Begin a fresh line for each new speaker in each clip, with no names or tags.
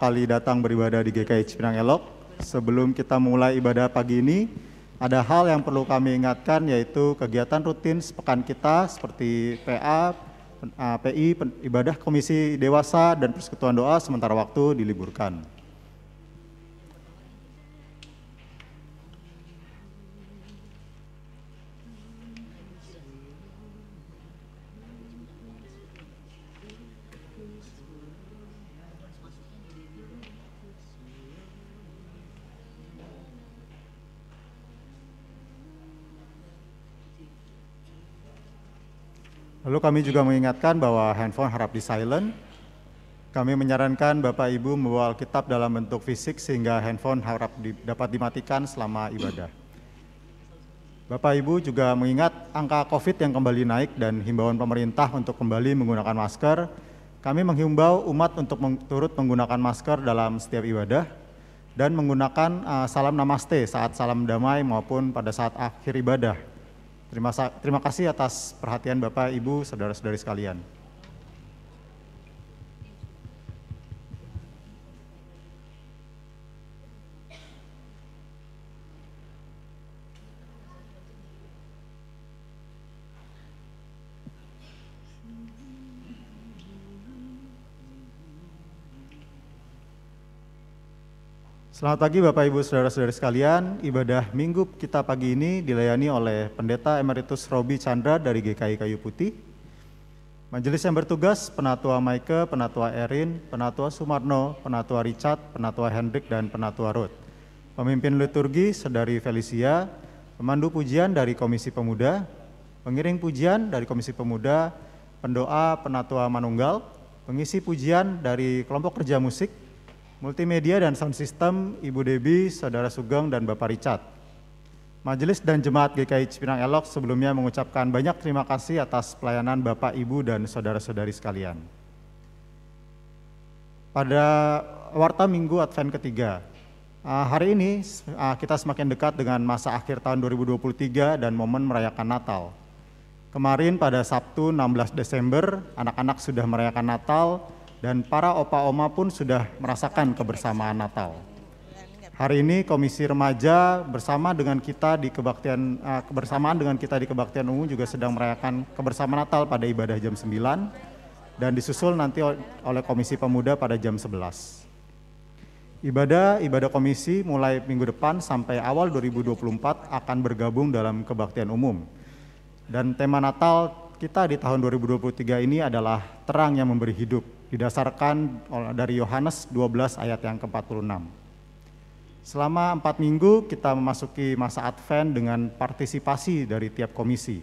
kali datang beribadah di GKI Cipinang Elok. Sebelum kita mulai ibadah pagi ini, ada hal yang perlu kami ingatkan, yaitu kegiatan rutin sepekan kita seperti PA, PI, ibadah komisi dewasa, dan persekutuan doa sementara waktu diliburkan. Lalu kami juga mengingatkan bahwa handphone harap di silent. Kami menyarankan Bapak Ibu membawa Alkitab dalam bentuk fisik sehingga handphone harap dapat dimatikan selama ibadah. Bapak Ibu juga mengingat angka COVID yang kembali naik dan himbauan pemerintah untuk kembali menggunakan masker. Kami menghimbau umat untuk turut menggunakan masker dalam setiap ibadah dan menggunakan salam namaste saat salam damai maupun pada saat akhir ibadah. Terima kasih atas perhatian Bapak, Ibu, saudara-saudari sekalian. Selamat pagi Bapak Ibu saudara-saudari sekalian. Ibadah minggu kita pagi ini dilayani oleh Pendeta Emeritus Robi Chandra dari GKI Kayu Putih. Majelis yang bertugas Penatua Maike, Penatua Erin, Penatua Sumarno, Penatua Richard, Penatua Hendrik, dan Penatua Ruth. Pemimpin liturgi Saudari Felicia, pemandu pujian dari Komisi Pemuda, pengiring pujian dari Komisi Pemuda, pendoa Penatua Manunggal, pengisi pujian dari kelompok kerja musik, multimedia dan sound system Ibu Debi, Saudara Sugeng, dan Bapak Richard. Majelis dan Jemaat GKI Cipinang Elok sebelumnya mengucapkan banyak terima kasih atas pelayanan Bapak, Ibu, dan saudara-saudari sekalian. Pada Warta Minggu Advent ketiga, hari ini kita semakin dekat dengan masa akhir tahun 2023 dan momen merayakan Natal. Kemarin pada Sabtu 16 Desember, anak-anak sudah merayakan Natal, dan para opa-oma pun sudah merasakan kebersamaan Natal. Hari ini Komisi Remaja bersamaan dengan kita di kebaktian umum juga sedang merayakan kebersamaan Natal pada ibadah jam 9 dan disusul nanti oleh Komisi Pemuda pada jam 11. Ibadah komisi mulai minggu depan sampai awal 2024 akan bergabung dalam kebaktian umum. Dan tema Natal kita di tahun 2023 ini adalah terang yang memberi hidup, didasarkan dari Yohanes 12 ayat yang ke-46. Selama 4 minggu kita memasuki masa Advent dengan partisipasi dari tiap komisi.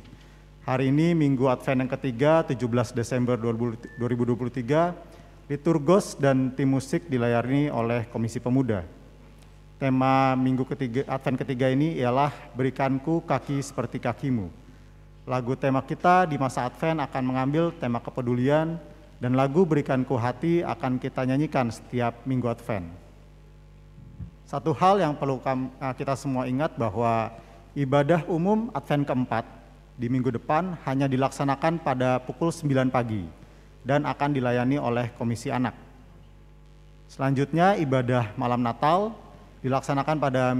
Hari ini Minggu Advent yang ketiga, 17 Desember 2023, liturgos dan tim musik dilayani oleh Komisi Pemuda. Tema Minggu ketiga, Advent ketiga ini ialah Berikanku kaki seperti kakimu. Lagu tema kita di masa Advent akan mengambil tema kepedulian, dan lagu Berikanku hati akan kita nyanyikan setiap Minggu Advent. Satu hal yang perlu kita semua ingat bahwa ibadah umum Advent keempat di minggu depan hanya dilaksanakan pada pukul 9 pagi dan akan dilayani oleh Komisi Anak. Selanjutnya ibadah malam Natal dilaksanakan pada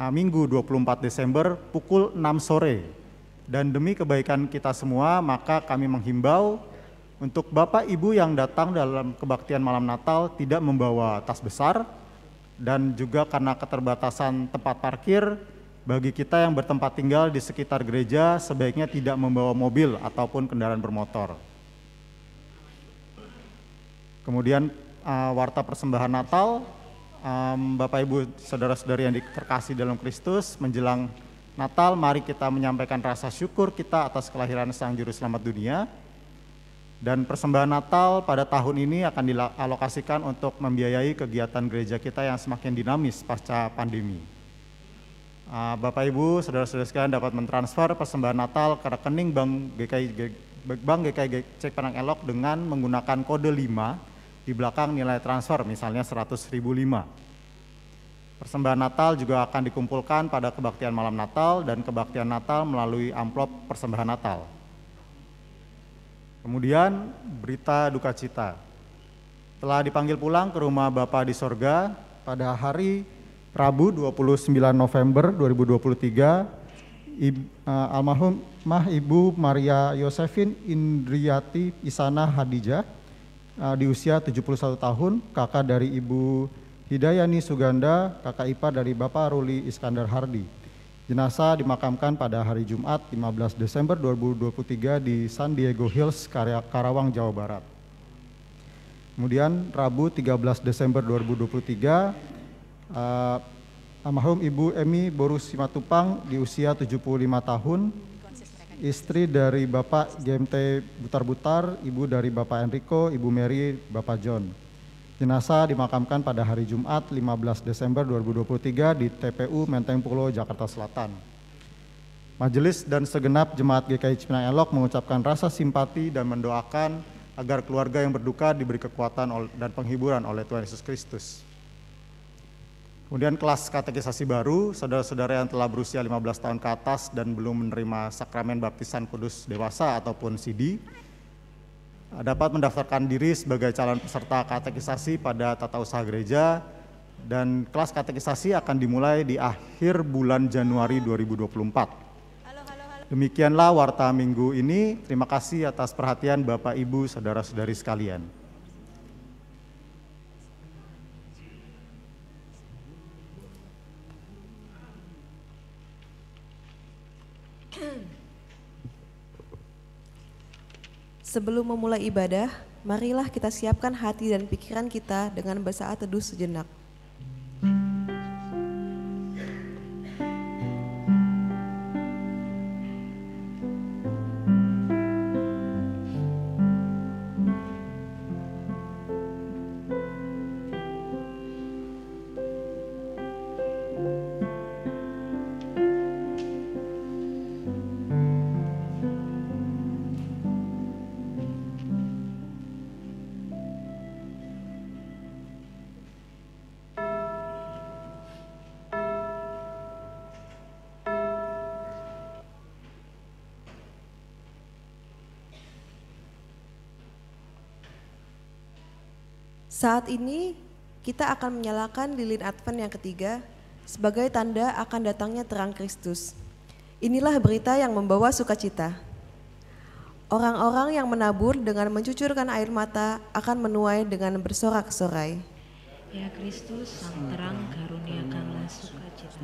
Minggu 24 Desember pukul 6 sore. Dan demi kebaikan kita semua, maka kami menghimbau untuk Bapak Ibu yang datang dalam kebaktian malam Natal tidak membawa tas besar, dan juga karena keterbatasan tempat parkir, bagi kita yang bertempat tinggal di sekitar gereja sebaiknya tidak membawa mobil ataupun kendaraan bermotor. Kemudian warta persembahan Natal, Bapak Ibu saudara-saudari yang terkasih dalam Kristus, menjelang Natal mari kita menyampaikan rasa syukur kita atas kelahiran Sang Juru Selamat dunia. Dan persembahan Natal pada tahun ini akan dialokasikan untuk membiayai kegiatan gereja kita yang semakin dinamis pasca pandemi. Bapak Ibu, saudara-saudara sekalian dapat mentransfer persembahan Natal ke rekening Bank GKI Cipinang Elok dengan menggunakan kode 5 di belakang nilai transfer, misalnya 100.005. Persembahan Natal juga akan dikumpulkan pada kebaktian malam Natal dan kebaktian Natal melalui amplop persembahan Natal. Kemudian berita duka cita. Telah dipanggil pulang ke rumah Bapa di sorga pada hari Rabu 29 November 2023, almarhumah Ibu Maria Yosefin Indriati Isana Hadijah di usia 71 tahun, kakak dari Ibu Hidayani Suganda, kakak ipar dari Bapak Ruli Iskandar Hardi. Jenazah dimakamkan pada hari Jumat 15 Desember 2023 di San Diego Hills, Karawang, Jawa Barat. Kemudian Rabu 13 Desember 2023, almarhum Ibu Emi Borus Simatupang di usia 75 tahun, istri dari Bapak GMT Butar-Butar, ibu dari Bapak Enrico, Ibu Mary, Bapak John. Jenazah dimakamkan pada hari Jumat 15 Desember 2023 di TPU Menteng Pulo, Jakarta Selatan. Majelis dan segenap jemaat GKI Cipinang Elok mengucapkan rasa simpati dan mendoakan agar keluarga yang berduka diberi kekuatan dan penghiburan oleh Tuhan Yesus Kristus. Kemudian kelas katekisasi baru, saudara-saudara yang telah berusia 15 tahun ke atas dan belum menerima sakramen baptisan kudus dewasa ataupun CD, dapat mendaftarkan diri sebagai calon peserta katekisasi pada tata usaha gereja, dan kelas katekisasi akan dimulai di akhir bulan Januari 2024. Demikianlah warta minggu ini. Terima kasih atas perhatian Bapak, Ibu, saudara-saudari sekalian.
Sebelum memulai ibadah, marilah kita siapkan hati dan pikiran kita dengan bersaat teduh sejenak. Saat ini kita akan menyalakan lilin Advent yang ketiga sebagai tanda akan datangnya terang Kristus. Inilah berita yang membawa sukacita. Orang-orang yang menabur dengan mencucurkan air mata akan menuai dengan bersorak-sorai.
Ya Kristus, sang terang, karuniakanlah sukacita.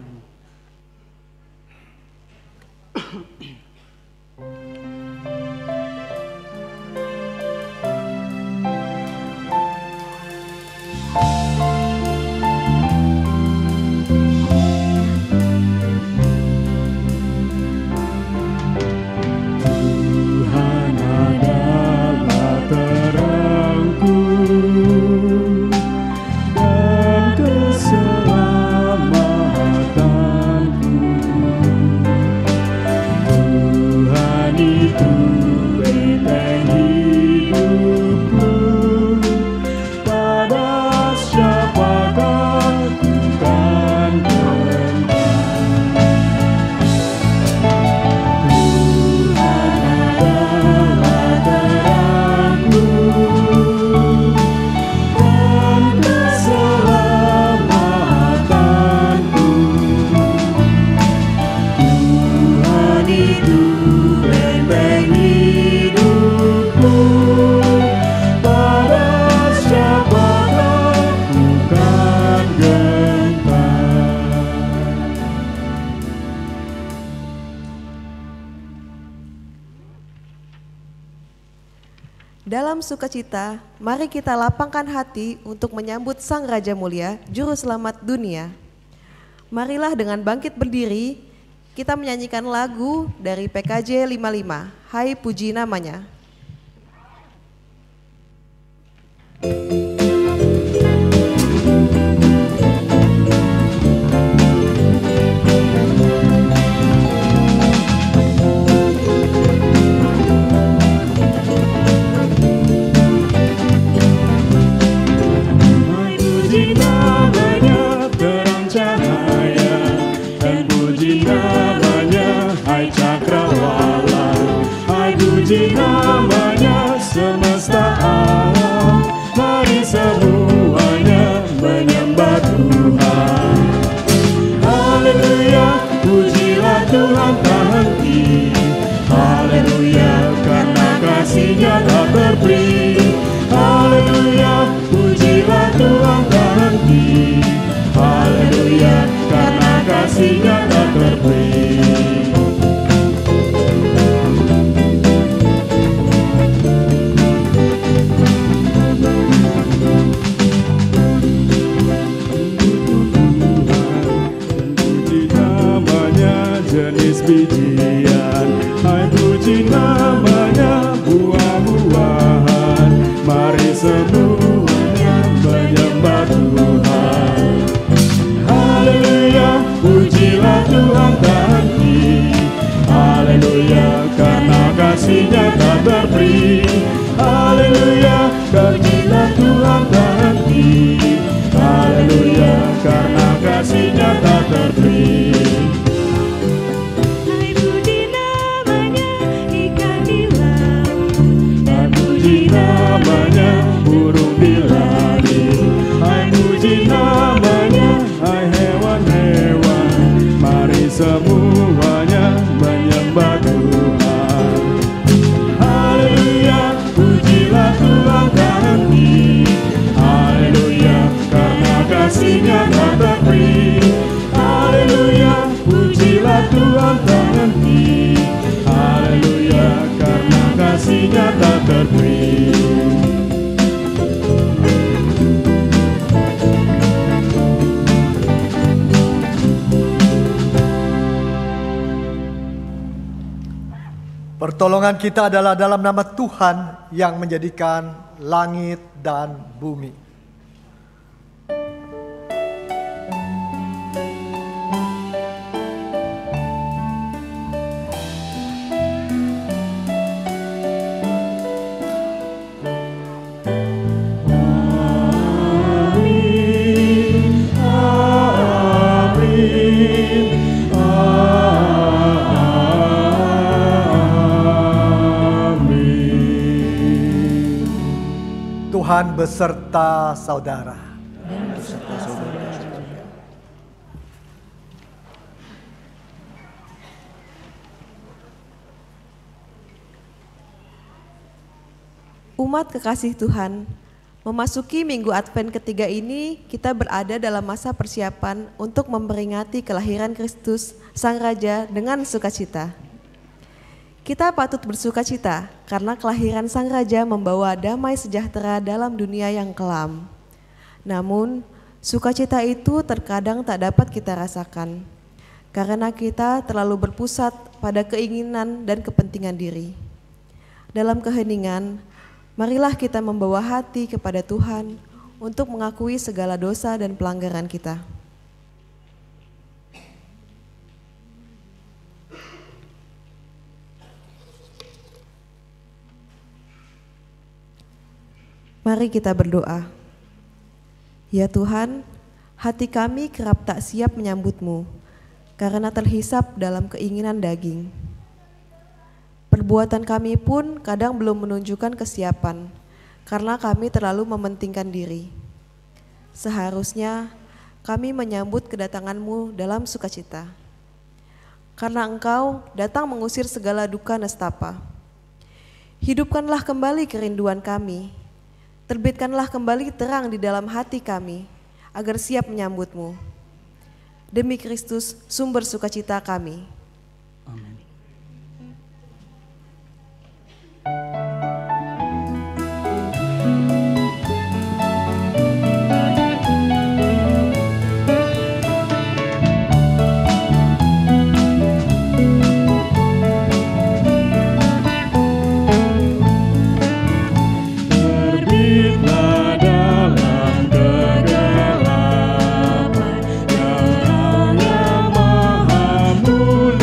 Dalam sukacita, mari kita lapangkan hati untuk menyambut Sang Raja Mulia, Juru Selamat dunia. Marilah dengan bangkit berdiri, kita menyanyikan lagu dari PKJ 55, Hai Puji Namanya.
Puji namanya semesta alam, mari biji-bijian. Hai puji namanya buah-buahan, mari semuanya menyembah Tuhan. Haleluya, pujilah Tuhan tak henti. Haleluya, karena kasih-Nya tak terberi. Haleluya, pujilah Tuhan tak henti. Haleluya, karena kasih-Nya tak terberi.
Hai puji namanya ikan di laut,
Hai puji namanya burung di langit. Hai puji namanya, hai hewan-hewan, mari semuanya menyembah Tuhan. Haleluya, pujilah Tuhan tak henti. Haleluya, karena kasih-Nya tak terberi. Haleluya, pujilah Tuhan tak henti. Haleluya, karena kasih-Nya tak terberi.
Pertolongan kita adalah dalam nama Tuhan yang menjadikan langit dan bumi. Tuhan beserta saudara.
Umat kekasih Tuhan, memasuki Minggu Advent ketiga ini, kita berada dalam masa persiapan untuk memperingati kelahiran Kristus, Sang Raja dengan sukacita. Kita patut bersukacita karena kelahiran Sang Raja membawa damai sejahtera dalam dunia yang kelam. Namun, sukacita itu terkadang tak dapat kita rasakan karena kita terlalu berpusat pada keinginan dan kepentingan diri. Dalam keheningan, marilah kita membawa hati kepada Tuhan untuk mengakui segala dosa dan pelanggaran kita. Mari kita berdoa. Ya Tuhan, hati kami kerap tak siap menyambut-Mu karena terhisap dalam keinginan daging. Perbuatan kami pun kadang belum menunjukkan kesiapan karena kami terlalu mementingkan diri. Seharusnya kami menyambut kedatangan-Mu dalam sukacita. Karena Engkau datang mengusir segala duka nestapa. Hidupkanlah kembali kerinduan kami. Terbitkanlah kembali terang di dalam hati kami, agar siap menyambut-Mu. Demi Kristus, sumber sukacita kami.
Amin. Terbitlah dalam kegelapan, Yang Maha Mulia.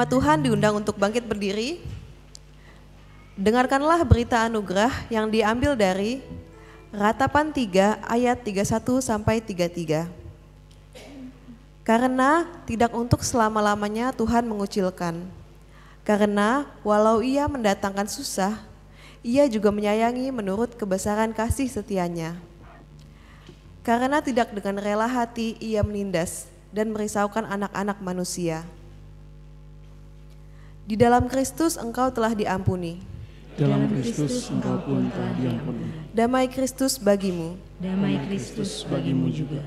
Umat Tuhan diundang untuk bangkit berdiri. Dengarkanlah berita anugerah yang diambil dari Ratapan 3 ayat 31 sampai 33. Karena tidak untuk selama-lamanya Tuhan mengucilkan. Karena walau ia mendatangkan susah, ia juga menyayangi menurut kebesaran kasih setianya. Karena tidak dengan rela hati ia menindas dan merisaukan anak-anak manusia. Di dalam Kristus engkau telah diampuni.
Dalam Kristus engkau pun telah diampuni.
Damai Kristus bagimu.
Damai Kristus bagimu juga.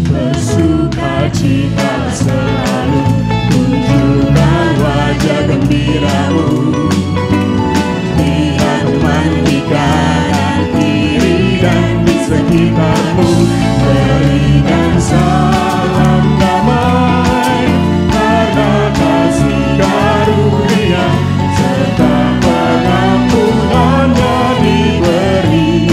Bersukacita selalu, tunjukkan wajah gembiramu. Lihat teman di kanan kiri dan di sekitarmu, berikan salam damai karena kasih karunia serta pengampunannya diberi.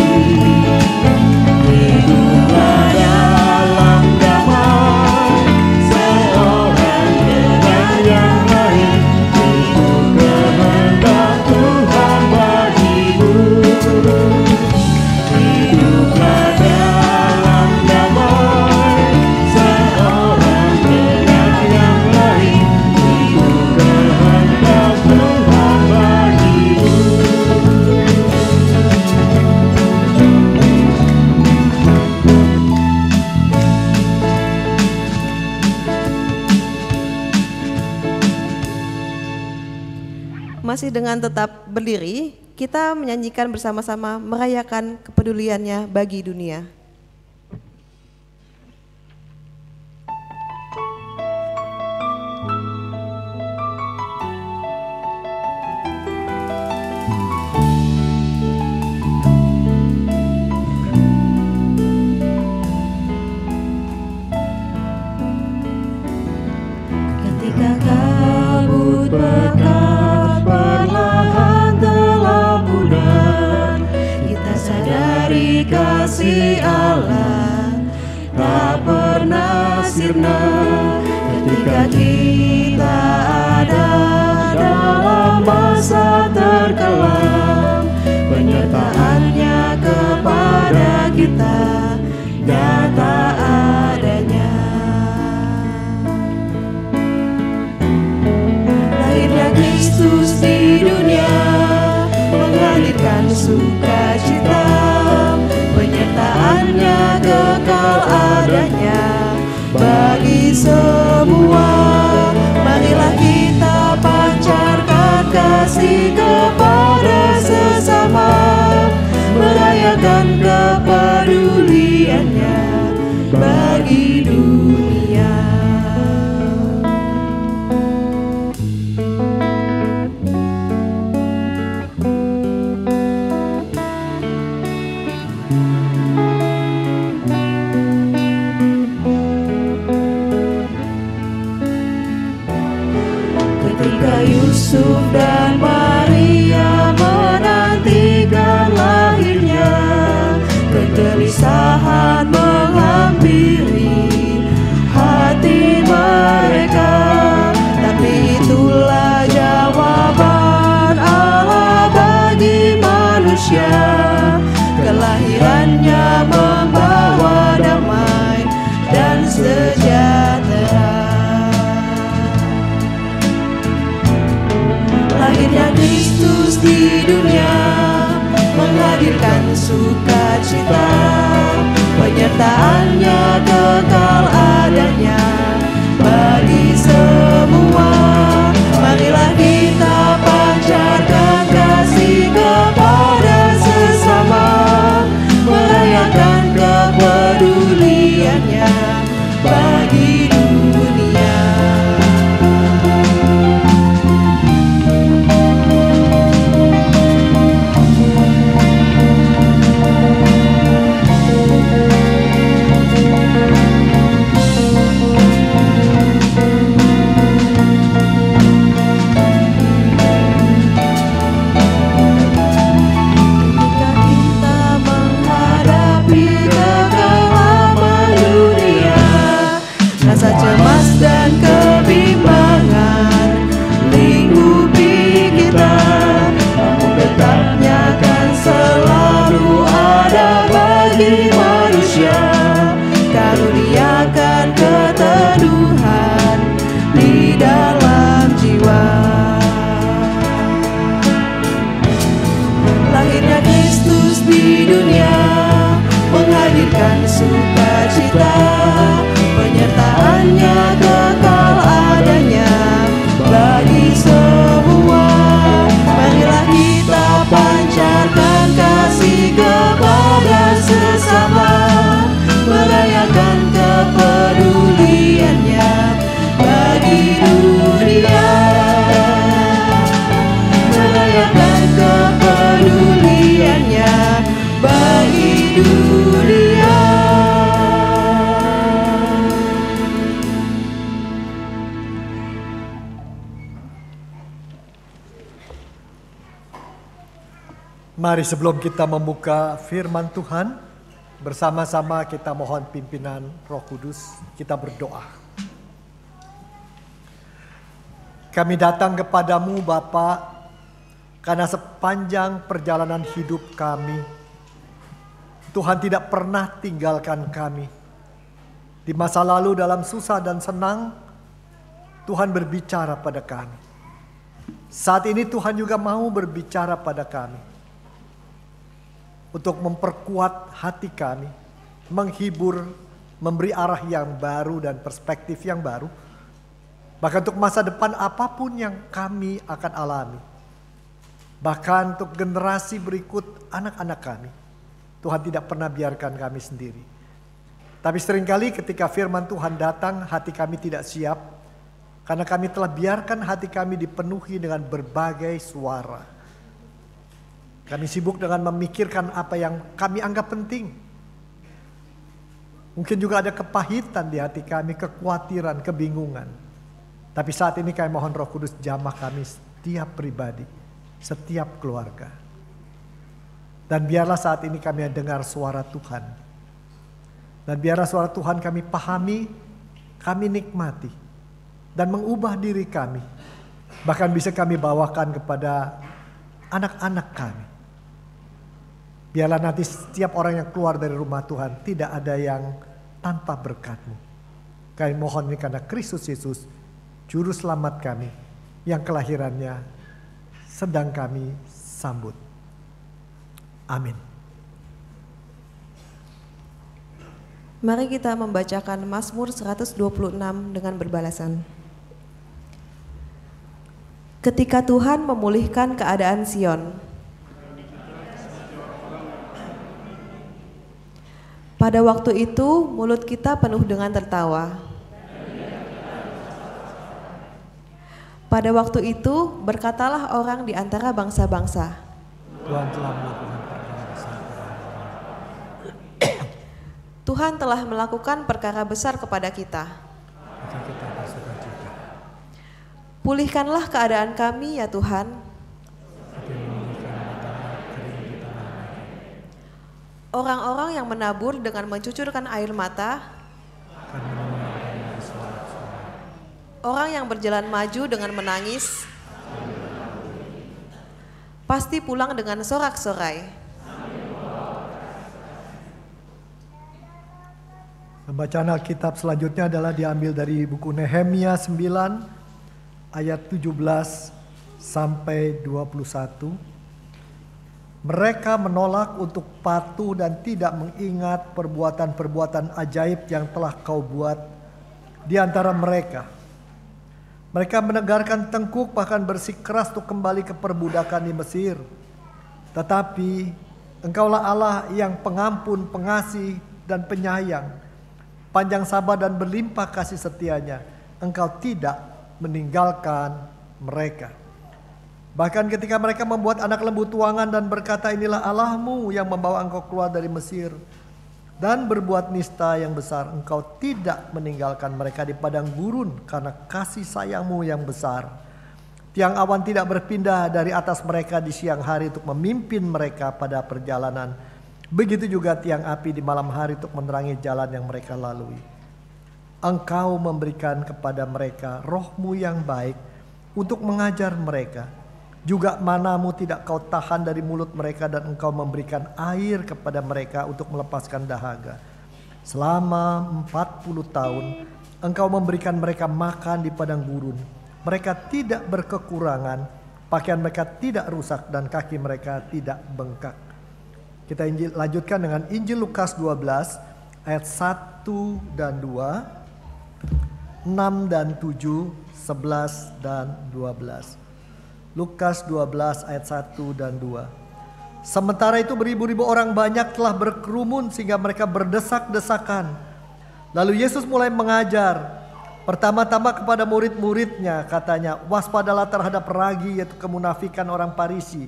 Hiduplah dalam damai seorang dengan yang lain, itu kehendak Tuhan bagimu. Hiduplah dalam damai seorang dengan yang lain, itu kehendak Tuhan bagimu.
Masih dengan tetap berdiri, kita menyanyikan bersama-sama merayakan kepeduliannya bagi dunia.
Ketika kabut pekat perlahan telah pudar, kita sadari kasih Allah tak pernah sirna. Ketika kita ada dalam masa terkelam, penyertaannya kepada kita nyata adanya. Lahirnya Kristus di dunia menghadirkan sukacita, penyertaannya kekal adanya bagi semua. Marilah kita pancarkan kasih kepada sesama, merayakan kepeduliannya bagi dunia. Ketika Yusuf dan Maria menantikan lahirnya, kegelisahan menghampiri hati mereka. Tapi itulah jawaban Allah bagi manusia, kelahirannya membawa damai dan sejahtera. Lahirnya
dalam jiwa. Lahirnya Kristus di dunia menghadirkan sukacita, penyertaannya kekal adanya bagi semua. Marilah kita pancarkan kasih kepada sesama, merayakan kepeduliannya bagi dunia, merayakan kepeduliannya bagi dunia.
Mari sebelum kita membuka firman Tuhan, bersama-sama kita mohon pimpinan Roh Kudus, kita berdoa. Kami datang kepadamu Bapa, karena sepanjang perjalanan hidup kami, Tuhan tidak pernah tinggalkan kami. Di masa lalu dalam susah dan senang, Tuhan berbicara pada kami. Saat ini Tuhan juga mau berbicara pada kami, untuk memperkuat hati kami, menghibur, memberi arah yang baru dan perspektif yang baru. Bahkan untuk masa depan apapun yang kami akan alami. Bahkan untuk generasi berikut anak-anak kami. Tuhan tidak pernah biarkan kami sendiri. Tapi seringkali ketika firman Tuhan datang, hati kami tidak siap. Karena kami telah biarkan hati kami dipenuhi dengan berbagai suara. Kami sibuk dengan memikirkan apa yang kami anggap penting. Mungkin juga ada kepahitan di hati kami, kekhawatiran, kebingungan. Tapi saat ini kami mohon Roh Kudus jamah kami setiap pribadi, setiap keluarga. Dan biarlah saat ini kami dengar suara Tuhan. Dan biarlah suara Tuhan kami pahami, kami nikmati. Dan mengubah diri kami. Bahkan bisa kami bawakan kepada anak-anak kami. Biarlah nanti setiap orang yang keluar dari rumah Tuhan tidak ada yang tanpa berkat-Mu. Kami mohon ini karena Kristus Yesus, Juru Selamat kami, yang kelahirannya sedang kami sambut. Amin.
Mari kita membacakan Mazmur 126 dengan berbalasan. Ketika Tuhan memulihkan keadaan Sion, pada waktu itu mulut kita penuh dengan tertawa. Pada waktu itu berkatalah orang di antara bangsa-bangsa,
Tuhan telah melakukan perkara besar.
Tuhan telah melakukan perkara besar kepada kita.
Maka kita bersukacita.
Pulihkanlah keadaan kami ya Tuhan.
Tapi memulihkan matahari kering di tanah mereka.
Orang-orang yang menabur dengan mencucurkan air mata,
Akan mendengarkan dari sorak-sorai.
orang yang berjalan maju dengan menangis, pasti pulang dengan sorak-sorai.
Pembacaan Alkitab selanjutnya adalah diambil dari buku Nehemia 9 ayat 17 sampai 21. Mereka menolak untuk patuh dan tidak mengingat perbuatan-perbuatan ajaib yang telah kau buat di antara mereka. Mereka menegarkan tengkuk bahkan bersikeras untuk kembali ke perbudakan di Mesir. Tetapi Engkaulah Allah yang pengampun, pengasih dan penyayang, panjang sabar dan berlimpah kasih setianya. Engkau tidak meninggalkan mereka. Bahkan ketika mereka membuat anak lembu tuangan dan berkata, inilah Allahmu yang membawa engkau keluar dari Mesir, dan berbuat nista yang besar, engkau tidak meninggalkan mereka di padang gurun karena kasih sayangmu yang besar. Tiang awan tidak berpindah dari atas mereka di siang hari untuk memimpin mereka pada perjalanan. Begitu juga tiang api di malam hari untuk menerangi jalan yang mereka lalui. Engkau memberikan kepada mereka rohmu yang baik untuk mengajar mereka. Juga manamu tidak kau tahan dari mulut mereka, dan engkau memberikan air kepada mereka untuk melepaskan dahaga. Selama 40 tahun Engkau memberikan mereka makan di padang gurun. Mereka tidak berkekurangan, pakaian mereka tidak rusak dan kaki mereka tidak bengkak. Kita lanjutkan dengan Injil Lukas 12 ayat 1 dan 2, 6 dan 7, 11 dan 12. Lukas 12 ayat 1 dan 2. Sementara itu beribu-ribu orang banyak telah berkerumun sehingga mereka berdesak-desakan. Lalu Yesus mulai mengajar. Pertama-tama kepada murid-muridnya katanya, waspadalah terhadap ragi, yaitu kemunafikan orang Farisi.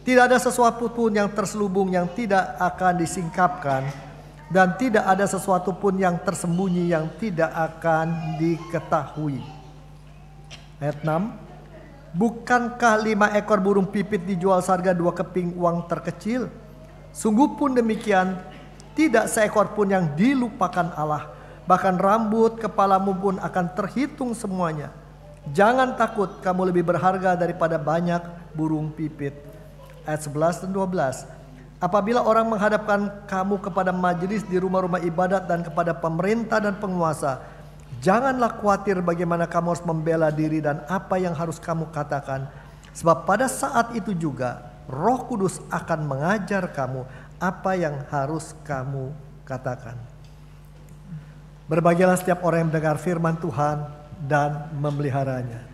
Tidak ada sesuatu pun yang terselubung yang tidak akan disingkapkan, dan tidak ada sesuatu pun yang tersembunyi yang tidak akan diketahui. Ayat 6. Bukankah 5 ekor burung pipit dijual seharga 2 keping uang terkecil? Sungguh pun demikian, tidak seekor pun yang dilupakan Allah. Bahkan rambut kepalamu pun akan terhitung semuanya. Jangan takut, kamu lebih berharga daripada banyak burung pipit. Ayat 11 dan 12. Apabila orang menghadapkan kamu kepada majelis di rumah-rumah ibadat dan kepada pemerintah dan penguasa, janganlah khawatir bagaimana kamu harus membela diri dan apa yang harus kamu katakan. Sebab pada saat itu juga Roh Kudus akan mengajar kamu apa yang harus kamu katakan. Berbahagialah setiap orang yang mendengar firman Tuhan dan memeliharanya.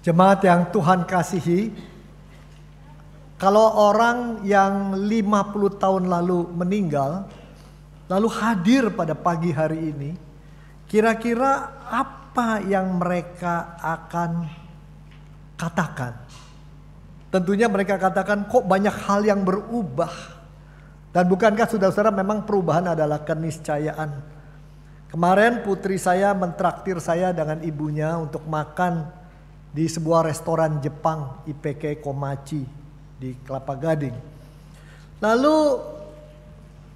Jemaat yang Tuhan kasihi, kalau orang yang 50 tahun lalu meninggal, lalu hadir pada pagi hari ini, kira-kira apa yang mereka akan katakan? Tentunya mereka katakan, kok banyak hal yang berubah. Dan bukankah saudara-saudara memang perubahan adalah keniscayaan. Kemarin putri saya mentraktir saya dengan ibunya untuk makan di sebuah restoran Jepang, IPK Komachi di Kelapa Gading. Lalu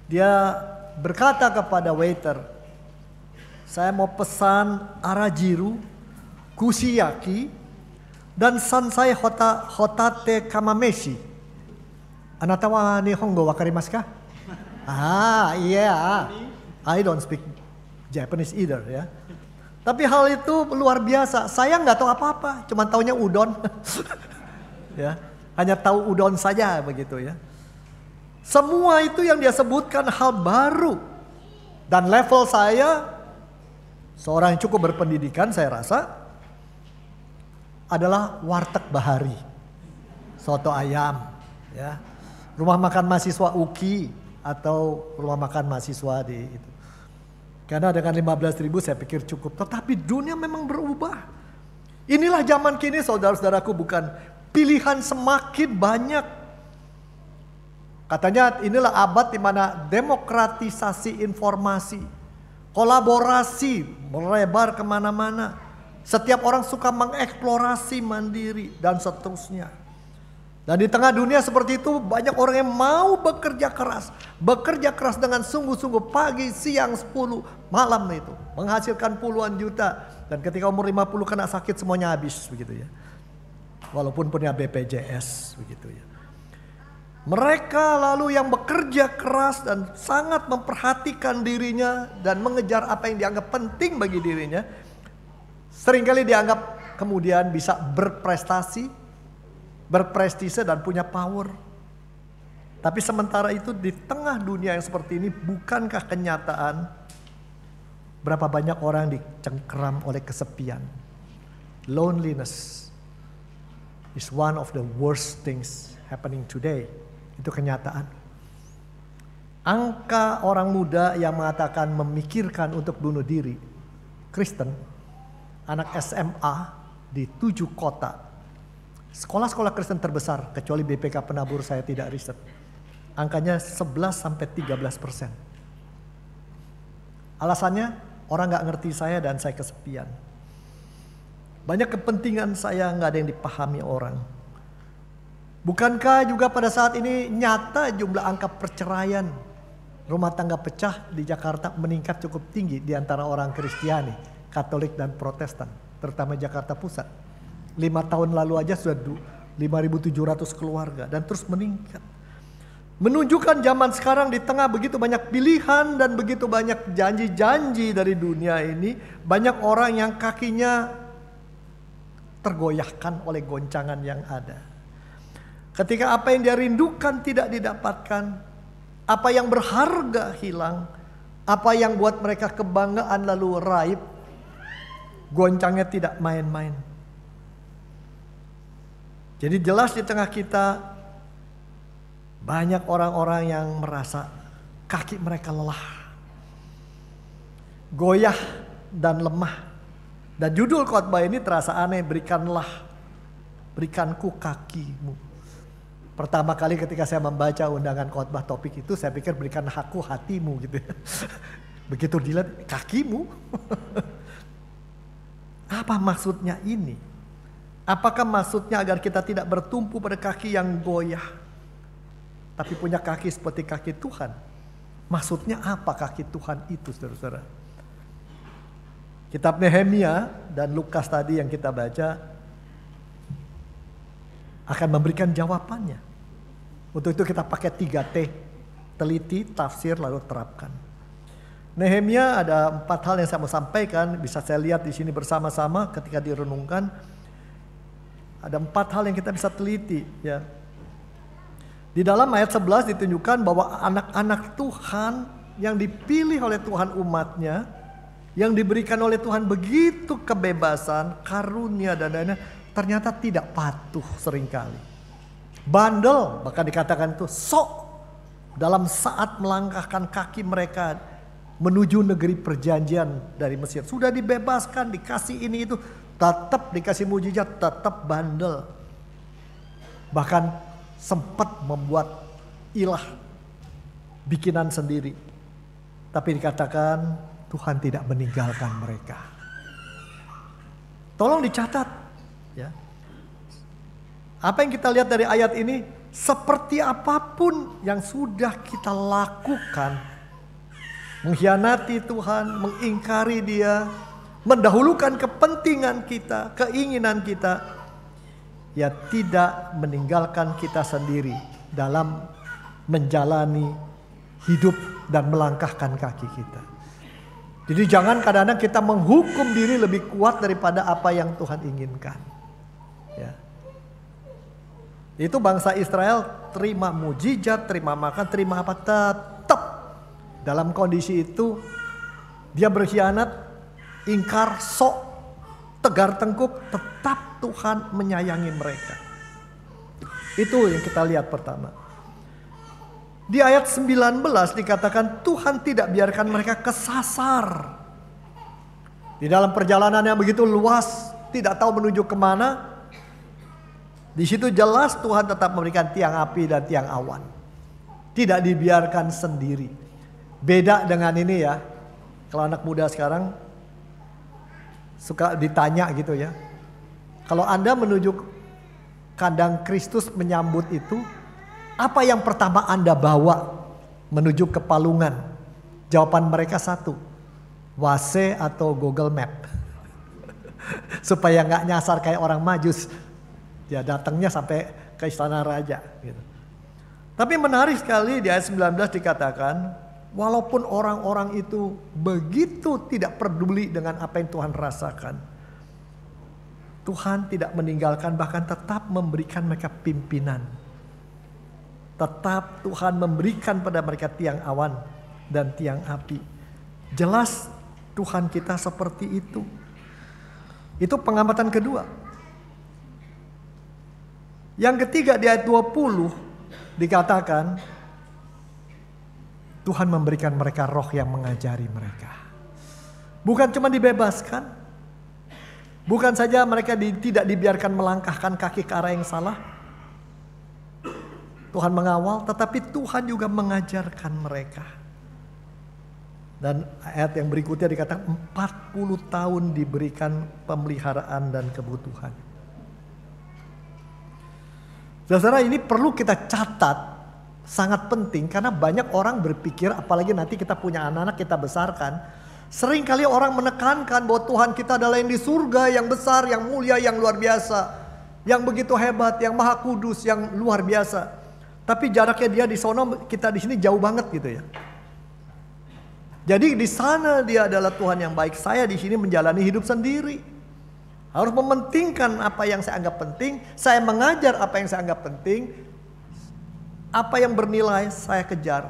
dia berkata kepada waiter, saya mau pesan arajiru, kushiyaki, dan sansai hotate kamameshi. Anata wa nihongo wakarimasu ka? Iya. I don't speak Japanese either ya. Tapi hal itu luar biasa. Saya nggak tahu apa-apa, cuma taunya udon. Ya, hanya tahu udon saja begitu ya. Semua itu yang dia sebutkan hal baru. Dan level saya, seorang yang cukup berpendidikan saya rasa, adalah warteg bahari, soto ayam, ya, rumah makan mahasiswa UKI atau rumah makan mahasiswa di itu. Karena dengan 15.000 saya pikir cukup. Tetapi dunia memang berubah. Inilah zaman kini saudara-saudaraku, bukan pilihan semakin banyak. Katanya inilah abad di mana demokratisasi informasi, kolaborasi melebar kemana-mana. Setiap orang suka mengeksplorasi mandiri dan seterusnya. Dan di tengah dunia seperti itu banyak orang yang mau bekerja keras. Bekerja keras dengan sungguh-sungguh pagi, siang, 10, malam itu. Menghasilkan puluhan juta. Dan ketika umur 50 kena sakit semuanya habis begitu ya. Walaupun punya BPJS begitu ya. Mereka lalu yang bekerja keras dan sangat memperhatikan dirinya dan mengejar apa yang dianggap penting bagi dirinya. Seringkali dianggap kemudian bisa berprestasi, berprestise dan punya power. Tapi sementara itu di tengah dunia yang seperti ini, bukankah kenyataan berapa banyak orang dicengkeram oleh kesepian? Loneliness is one of the worst things happening today. Itu kenyataan. Angka orang muda yang mengatakan memikirkan untuk bunuh diri, Kristen, anak SMA di 7 kota. Sekolah-sekolah Kristen terbesar, kecuali BPK Penabur saya tidak riset. angkanya 11-13%. Alasannya orang gak ngerti saya dan saya kesepian. Banyak kepentingan saya gak ada yang dipahami orang. Bukankah juga pada saat ini nyata jumlah angka perceraian, rumah tangga pecah di Jakarta meningkat cukup tinggi di antara orang Kristiani, Katolik dan Protestan, terutama Jakarta Pusat. 5 tahun lalu aja sudah 5.700 keluarga dan terus meningkat. Menunjukkan zaman sekarang di tengah begitu banyak pilihan dan begitu banyak janji-janji dari dunia ini, banyak orang yang kakinya tergoyahkan oleh goncangan yang ada. Ketika apa yang dia rindukan tidak didapatkan, apa yang berharga hilang, apa yang buat mereka kebanggaan lalu raib, goncangnya tidak main-main. Jadi jelas di tengah kita banyak orang-orang yang merasa kaki mereka lelah, goyah dan lemah. Dan judul khotbah ini terasa aneh, berikanlah, berikanku kakimu. Pertama kali ketika saya membaca undangan khotbah topik itu, saya pikir berikan aku hatimu gitu ya. Begitu dilihat kakimu. Apa maksudnya ini? Apakah maksudnya agar kita tidak bertumpu pada kaki yang goyah, tapi punya kaki seperti kaki Tuhan? Maksudnya apa kaki Tuhan itu, saudara-saudara? Kitab Nehemia dan Lukas tadi yang kita baca akan memberikan jawabannya. Untuk itu kita pakai 3T, teliti, tafsir, lalu terapkan. Nehemia ada 4 hal yang saya mau sampaikan, bisa saya lihat di sini bersama-sama ketika direnungkan. Ada 4 hal yang kita bisa teliti, ya. Di dalam ayat 11 ditunjukkan bahwa anak-anak Tuhan yang dipilih oleh Tuhan umatnya, yang diberikan oleh Tuhan begitu kebebasan, karunia dan lainnya, ternyata tidak patuh seringkali. Bandel, bahkan dikatakan itu sok dalam saat melangkahkan kaki mereka menuju negeri perjanjian dari Mesir. Sudah dibebaskan, dikasih ini itu, tetap dikasih mujizat, tetap bandel. Bahkan sempat membuat ilah bikinan sendiri. Tapi dikatakan Tuhan tidak meninggalkan mereka. Tolong dicatat, ya. Apa yang kita lihat dari ayat ini, seperti apapun yang sudah kita lakukan, mengkhianati Tuhan, mengingkari Dia, mendahulukan kepentingan kita, keinginan kita, ya tidak meninggalkan kita sendiri dalam menjalani hidup dan melangkahkan kaki kita. Jadi jangan kadang-kadang kita menghukum diri lebih kuat daripada apa yang Tuhan inginkan. Ya. Itu bangsa Israel terima mujizat, terima makan, terima apa, tetap dalam kondisi itu dia berkhianat, ingkar, sok, tegar tengkuk, tetap Tuhan menyayangi mereka. Itu yang kita lihat pertama. Di ayat 19 dikatakan Tuhan tidak biarkan mereka kesasar. Di dalam perjalanan yang begitu luas, tidak tahu menuju kemana. Di situ jelas Tuhan tetap memberikan tiang api dan tiang awan. Tidak dibiarkan sendiri. Beda dengan ini ya. Kalau anak muda sekarang suka ditanya gitu ya. Kalau Anda menuju kandang Kristus menyambut itu, apa yang pertama Anda bawa menuju ke Palungan? Jawaban mereka satu, Wase atau Google Map. Supaya nggak nyasar kayak orang Majus. Ya datangnya sampai ke Istana Raja. Gitu. Tapi menarik sekali di ayat 19 dikatakan, walaupun orang-orang itu begitu tidak peduli dengan apa yang Tuhan rasakan, Tuhan tidak meninggalkan, bahkan tetap memberikan mereka pimpinan. Tetap Tuhan memberikan pada mereka tiang awan dan tiang api. Jelas Tuhan kita seperti itu. Itu pengamatan kedua. Yang ketiga di ayat 20 dikatakan Tuhan memberikan mereka roh yang mengajari mereka. Bukan cuma dibebaskan, bukan saja mereka tidak dibiarkan melangkahkan kaki ke arah yang salah, Tuhan mengawal, tetapi Tuhan juga mengajarkan mereka. Dan ayat yang berikutnya dikatakan 40 tahun diberikan pemeliharaan dan kebutuhan. Saudara, ini perlu kita catat, sangat penting karena banyak orang berpikir, apalagi nanti kita punya anak-anak kita besarkan, sering kali orang menekankan bahwa Tuhan kita adalah yang di surga, yang besar, yang mulia, yang luar biasa, yang begitu hebat, yang maha kudus, yang luar biasa. Tapi jaraknya dia di sono, kita di sini jauh banget gitu ya. Jadi di sana dia adalah Tuhan yang baik, saya di sini menjalani hidup sendiri. Harus mementingkan apa yang saya anggap penting, saya mengajar apa yang saya anggap penting, apa yang bernilai saya kejar.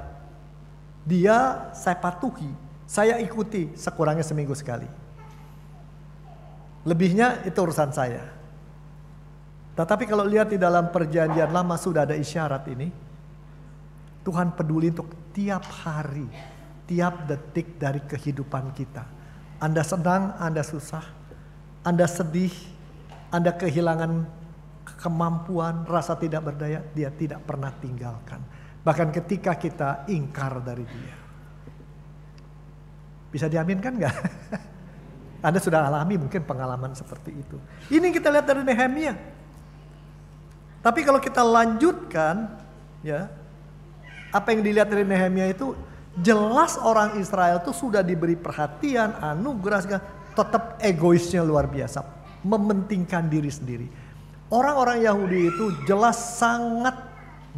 Dia saya patuhi, saya ikuti sekurangnya seminggu sekali. Lebihnya itu urusan saya. Tetapi kalau lihat di dalam perjanjian lama sudah ada isyarat ini. Tuhan peduli untuk tiap hari, tiap detik dari kehidupan kita. Anda senang, Anda susah. Anda sedih, Anda kehilangan kemampuan, rasa tidak berdaya, dia tidak pernah tinggalkan. Bahkan ketika kita ingkar dari dia. Bisa diaminkan gak? Anda sudah alami mungkin pengalaman seperti itu. Ini kita lihat dari Nehemia. Tapi kalau kita lanjutkan, ya, apa yang dilihat dari Nehemia itu jelas orang Israel itu sudah diberi perhatian, anugerah segala, tetap egoisnya luar biasa, mementingkan diri sendiri. Orang-orang Yahudi itu jelas sangat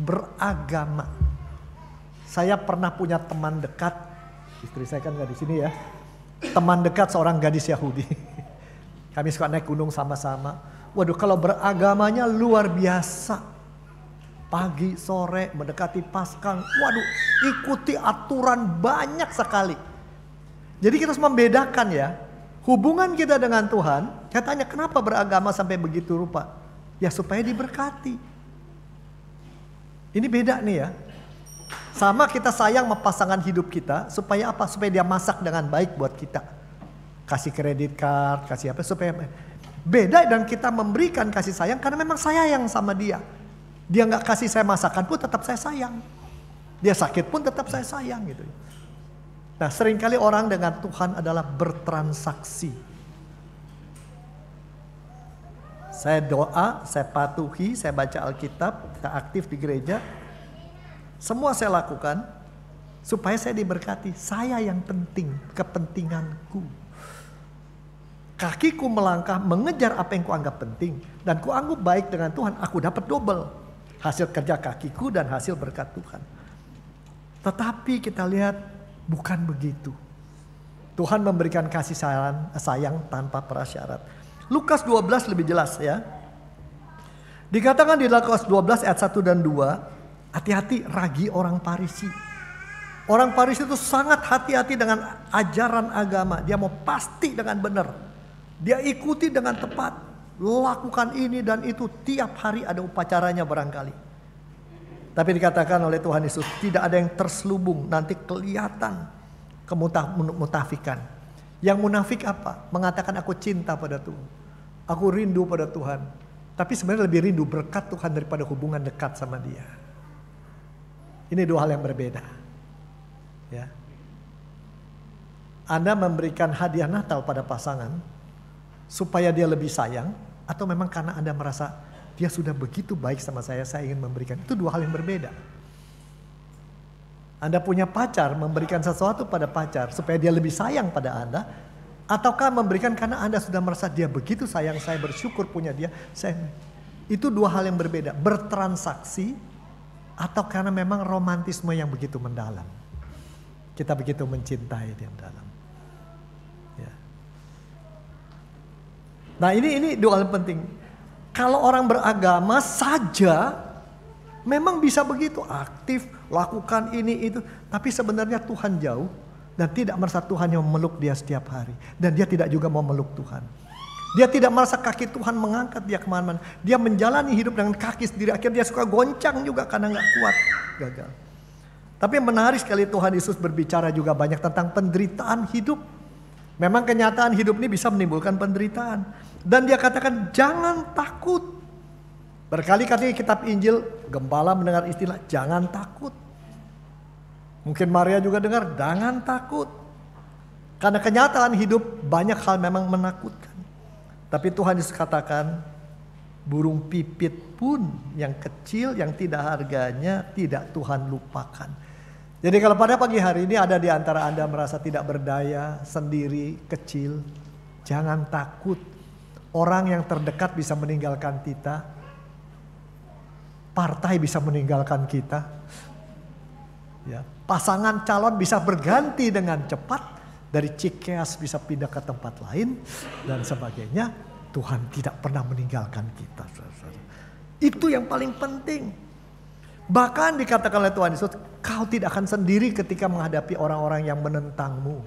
beragama. Saya pernah punya teman dekat, istri saya kan gak di sini ya, teman dekat seorang gadis Yahudi. Kami suka naik gunung sama-sama. Waduh, kalau beragamanya luar biasa. Pagi, sore, mendekati Paskah, waduh, ikuti aturan banyak sekali. Jadi kita harus membedakan ya. Hubungan kita dengan Tuhan, saya tanya kenapa beragama sampai begitu rupa? Ya supaya diberkati. Ini beda nih ya. Sama kita sayang sama pasangan hidup kita, supaya apa? Supaya dia masak dengan baik buat kita. Kasih kredit card, kasih apa, supaya beda dan kita memberikan kasih sayang karena memang sayang sama dia. Dia gak kasih saya masakan pun tetap saya sayang. Dia sakit pun tetap saya sayang gitu. Nah, seringkali orang dengan Tuhan adalah bertransaksi. Saya doa, saya patuhi, saya baca Alkitab, saya aktif di gereja. Semua saya lakukan supaya saya diberkati. Saya yang penting, kepentinganku. Kakiku melangkah mengejar apa yang kuanggap penting. Dan kuanggap baik dengan Tuhan, aku dapat double. Hasil kerja kakiku dan hasil berkat Tuhan. Tetapi kita lihat, bukan begitu. Tuhan memberikan kasih sayang tanpa prasyarat. Lukas 12 lebih jelas ya. Dikatakan di Lukas 12 ayat 1 dan 2, hati-hati ragi orang Farisi. Orang Farisi itu sangat hati-hati dengan ajaran agama. Dia mau pasti dengan benar. Dia ikuti dengan tepat. Lakukan ini dan itu, tiap hari ada upacaranya barangkali. Tapi dikatakan oleh Tuhan Yesus, tidak ada yang terselubung, nanti kelihatan kemutafikan. Yang munafik apa? Mengatakan aku cinta pada Tuhan, aku rindu pada Tuhan. Tapi sebenarnya lebih rindu berkat Tuhan daripada hubungan dekat sama dia. Ini dua hal yang berbeda. Ya. Anda memberikan hadiah Natal pada pasangan supaya dia lebih sayang, atau memang karena Anda merasa dia sudah begitu baik sama saya ingin memberikan. Itu dua hal yang berbeda. Anda punya pacar, memberikan sesuatu pada pacar supaya dia lebih sayang pada Anda, ataukah memberikan karena Anda sudah merasa dia begitu sayang, saya bersyukur punya dia. Itu dua hal yang berbeda. Bertransaksi atau karena memang romantisme yang begitu mendalam. Kita begitu mencintai dia mendalam. Ya. Nah ini dua hal penting. Kalau orang beragama saja memang bisa begitu aktif, lakukan ini itu, tapi sebenarnya Tuhan jauh dan tidak merasa Tuhan yang memeluk dia setiap hari, dan dia tidak juga mau meluk Tuhan. Dia tidak merasa kaki Tuhan mengangkat dia kemana-mana. Dia menjalani hidup dengan kaki sendiri, akhirnya dia suka goncang juga karena nggak kuat, gagal. Tapi menarik sekali Tuhan Yesus berbicara juga banyak tentang penderitaan hidup. Memang kenyataan hidup ini bisa menimbulkan penderitaan. Dan dia katakan jangan takut. Berkali-kali kitab Injil, gembala mendengar istilah jangan takut. Mungkin Maria juga dengar jangan takut. Karena kenyataan hidup banyak hal memang menakutkan. Tapi Tuhan Yesus katakan, burung pipit pun yang kecil yang tidak harganya tidak Tuhan lupakan. Jadi kalau pada pagi hari ini ada di antara Anda merasa tidak berdaya, sendiri, kecil, jangan takut. Orang yang terdekat bisa meninggalkan kita. Partai bisa meninggalkan kita. Ya, pasangan calon bisa berganti dengan cepat. Dari Cikeas bisa pindah ke tempat lain dan sebagainya. Tuhan tidak pernah meninggalkan kita. Itu yang paling penting. Bahkan dikatakan oleh Tuhan Yesus, kau tidak akan sendiri ketika menghadapi orang-orang yang menentangmu.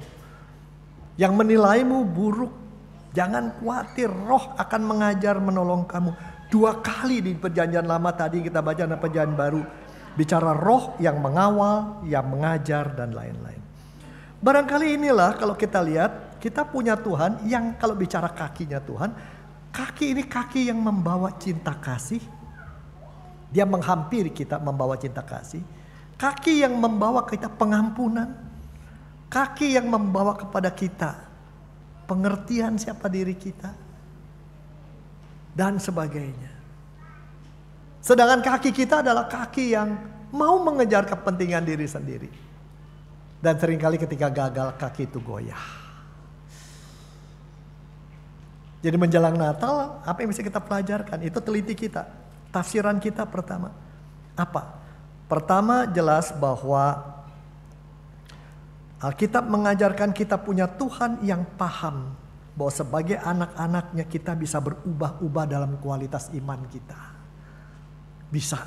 Yang menilaimu buruk. Jangan khawatir, Roh akan mengajar menolong kamu. 2 kali di perjanjian lama tadi kita baca dan perjanjian baru. Bicara Roh yang mengawal, yang mengajar dan lain-lain. Barangkali inilah kalau kita lihat, kita punya Tuhan yang kalau bicara kakinya Tuhan, kaki ini kaki yang membawa cinta kasih. Dia menghampiri kita membawa cinta kasih. Kaki yang membawa kita pengampunan. Kaki yang membawa kepada kita pengertian siapa diri kita. Dan sebagainya. Sedangkan kaki kita adalah kaki yang mau mengejar kepentingan diri sendiri. Dan seringkali ketika gagal kaki itu goyah. Jadi menjelang Natal apa yang bisa kita pelajarkan? Itu teliti kita. Tafsiran kita pertama, apa? Pertama jelas bahwa Alkitab mengajarkan kita punya Tuhan yang paham bahwa sebagai anak-anaknya kita bisa berubah-ubah dalam kualitas iman kita. Bisa.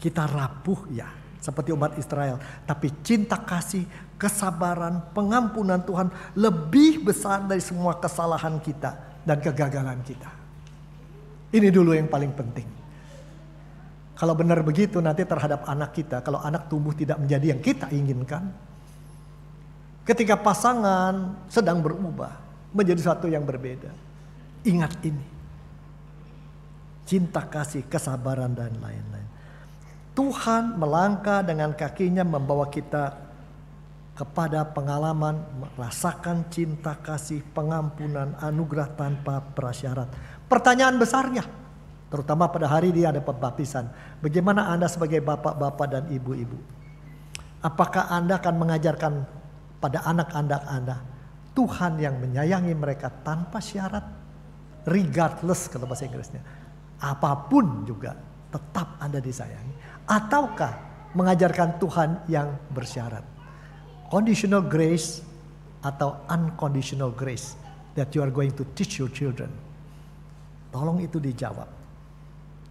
Kita rapuh ya, seperti umat Israel. Tapi cinta kasih, kesabaran, pengampunan Tuhan lebih besar dari semua kesalahan kita dan kegagalan kita. Ini dulu yang paling penting. Kalau benar begitu nanti terhadap anak kita, kalau anak tumbuh tidak menjadi yang kita inginkan. Ketika pasangan sedang berubah menjadi sesuatu yang berbeda. Ingat ini. Cinta kasih, kesabaran dan lain-lain. Tuhan melangkah dengan kakinya membawa kita kepada pengalaman merasakan cinta kasih, pengampunan, anugerah tanpa prasyarat. Pertanyaan besarnya, terutama pada hari ini ada pembaptisan. Bagaimana Anda sebagai bapak-bapak dan ibu-ibu? Apakah Anda akan mengajarkan pada anak-anak Anda Tuhan yang menyayangi mereka tanpa syarat? Regardless kalau bahasa Inggrisnya. Apapun juga tetap Anda disayangi. Ataukah mengajarkan Tuhan yang bersyarat? Conditional grace atau unconditional grace that you are going to teach your children. Tolong itu dijawab.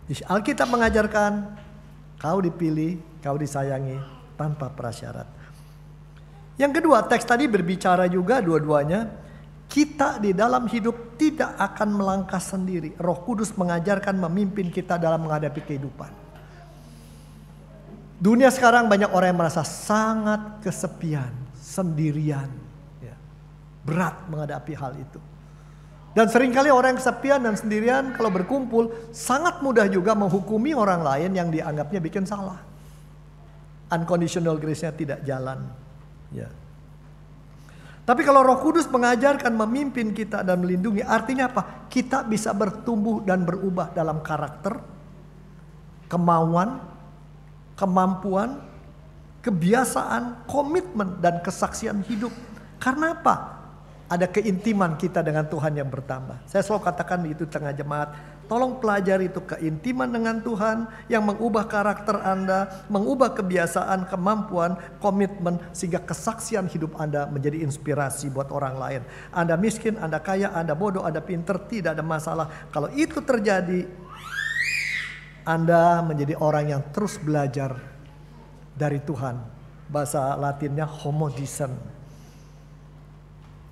Alkitab mengajarkan kau dipilih, kau disayangi tanpa prasyarat. Yang kedua, teks tadi berbicara juga dua-duanya. Kita di dalam hidup tidak akan melangkah sendiri. Roh Kudus mengajarkan memimpin kita dalam menghadapi kehidupan. Dunia sekarang banyak orang yang merasa sangat kesepian, sendirian. Ya, berat menghadapi hal itu. Dan seringkali orang yang kesepian dan sendirian kalau berkumpul sangat mudah juga menghukumi orang lain yang dianggapnya bikin salah. Unconditional grace-nya tidak jalan. Ya. Tapi kalau Roh Kudus mengajarkan memimpin kita dan melindungi, artinya apa? Kita bisa bertumbuh dan berubah dalam karakter, kemauan, kemampuan, kebiasaan, komitmen dan kesaksian hidup. Karena apa? Ada keintiman kita dengan Tuhan yang bertambah. Saya selalu katakan di itu tengah jemaat, tolong pelajari itu keintiman dengan Tuhan yang mengubah karakter Anda, mengubah kebiasaan, kemampuan, komitmen, sehingga kesaksian hidup Anda menjadi inspirasi buat orang lain. Anda miskin, Anda kaya, Anda bodoh, Anda pinter, tidak ada masalah. Kalau itu terjadi, Anda menjadi orang yang terus belajar dari Tuhan. Bahasa Latinnya homodicen.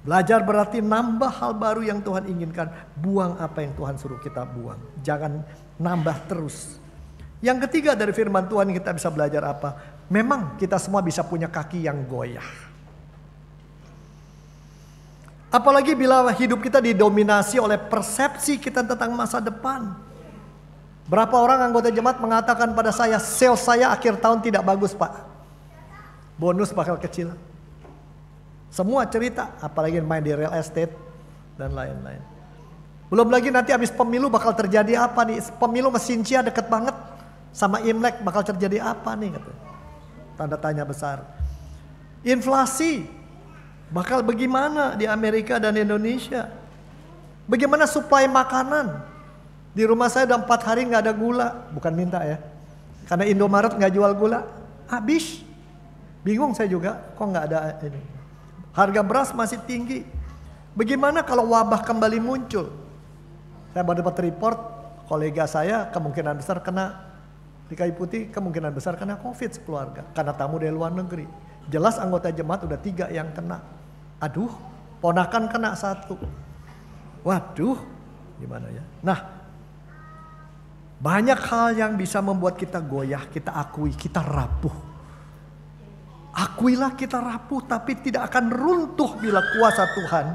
Belajar berarti nambah hal baru yang Tuhan inginkan. Buang apa yang Tuhan suruh kita buang. Jangan nambah terus. Yang ketiga dari firman Tuhan kita bisa belajar apa? Memang kita semua bisa punya kaki yang goyah. Apalagi bila hidup kita didominasi oleh persepsi kita tentang masa depan. Berapa orang anggota jemaat mengatakan pada saya, sales saya akhir tahun tidak bagus Pak. Bonus bakal kecil. Semua cerita, apalagi main di real estate dan lain-lain. Belum lagi nanti habis pemilu bakal terjadi apa nih? Pemilu mesin Cia deket banget sama Imlek, bakal terjadi apa nih? Gitu. Tanda tanya besar. Inflasi bakal bagaimana di Amerika dan Indonesia? Bagaimana suplai makanan? Di rumah saya udah 4 hari nggak ada gula, bukan minta ya, karena Indomaret nggak jual gula, habis. Bingung saya juga, kok nggak ada ini. Harga beras masih tinggi. Bagaimana kalau wabah kembali muncul? Saya baru dapat report, kolega saya kemungkinan besar kena di Kayu Putih, kemungkinan besar kena COVID sekeluarga, karena tamu dari luar negeri. Jelas anggota jemaat udah 3 yang kena. Aduh, ponakan kena 1. Waduh, gimana ya? Nah, banyak hal yang bisa membuat kita goyah, kita akui, kita rapuh. Akuilah kita rapuh, tapi tidak akan runtuh bila kuasa Tuhan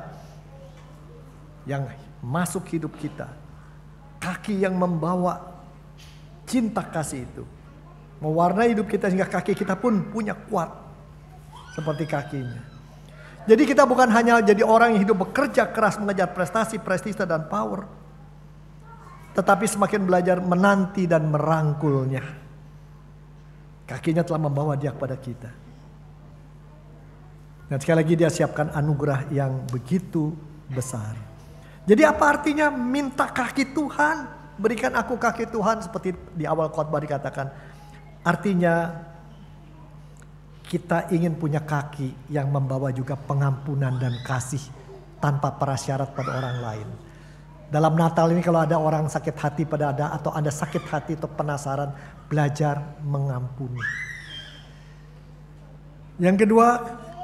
yang masuk hidup kita. Kaki yang membawa cinta kasih itu mewarnai hidup kita sehingga kaki kita pun punya kuat seperti kakinya. Jadi kita bukan hanya jadi orang yang hidup bekerja keras mengejar prestasi, prestise dan power, tetapi semakin belajar menanti dan merangkulnya. Kakinya telah membawa dia kepada kita. Dan sekali lagi dia siapkan anugerah yang begitu besar. Jadi apa artinya minta kaki Tuhan? Berikan aku kaki Tuhan, seperti di awal khotbah dikatakan. Artinya kita ingin punya kaki yang membawa juga pengampunan dan kasih tanpa prasyarat pada orang lain. Dalam Natal ini kalau ada orang sakit hati pada Anda atau Anda sakit hati atau penasaran, belajar mengampuni. Yang kedua,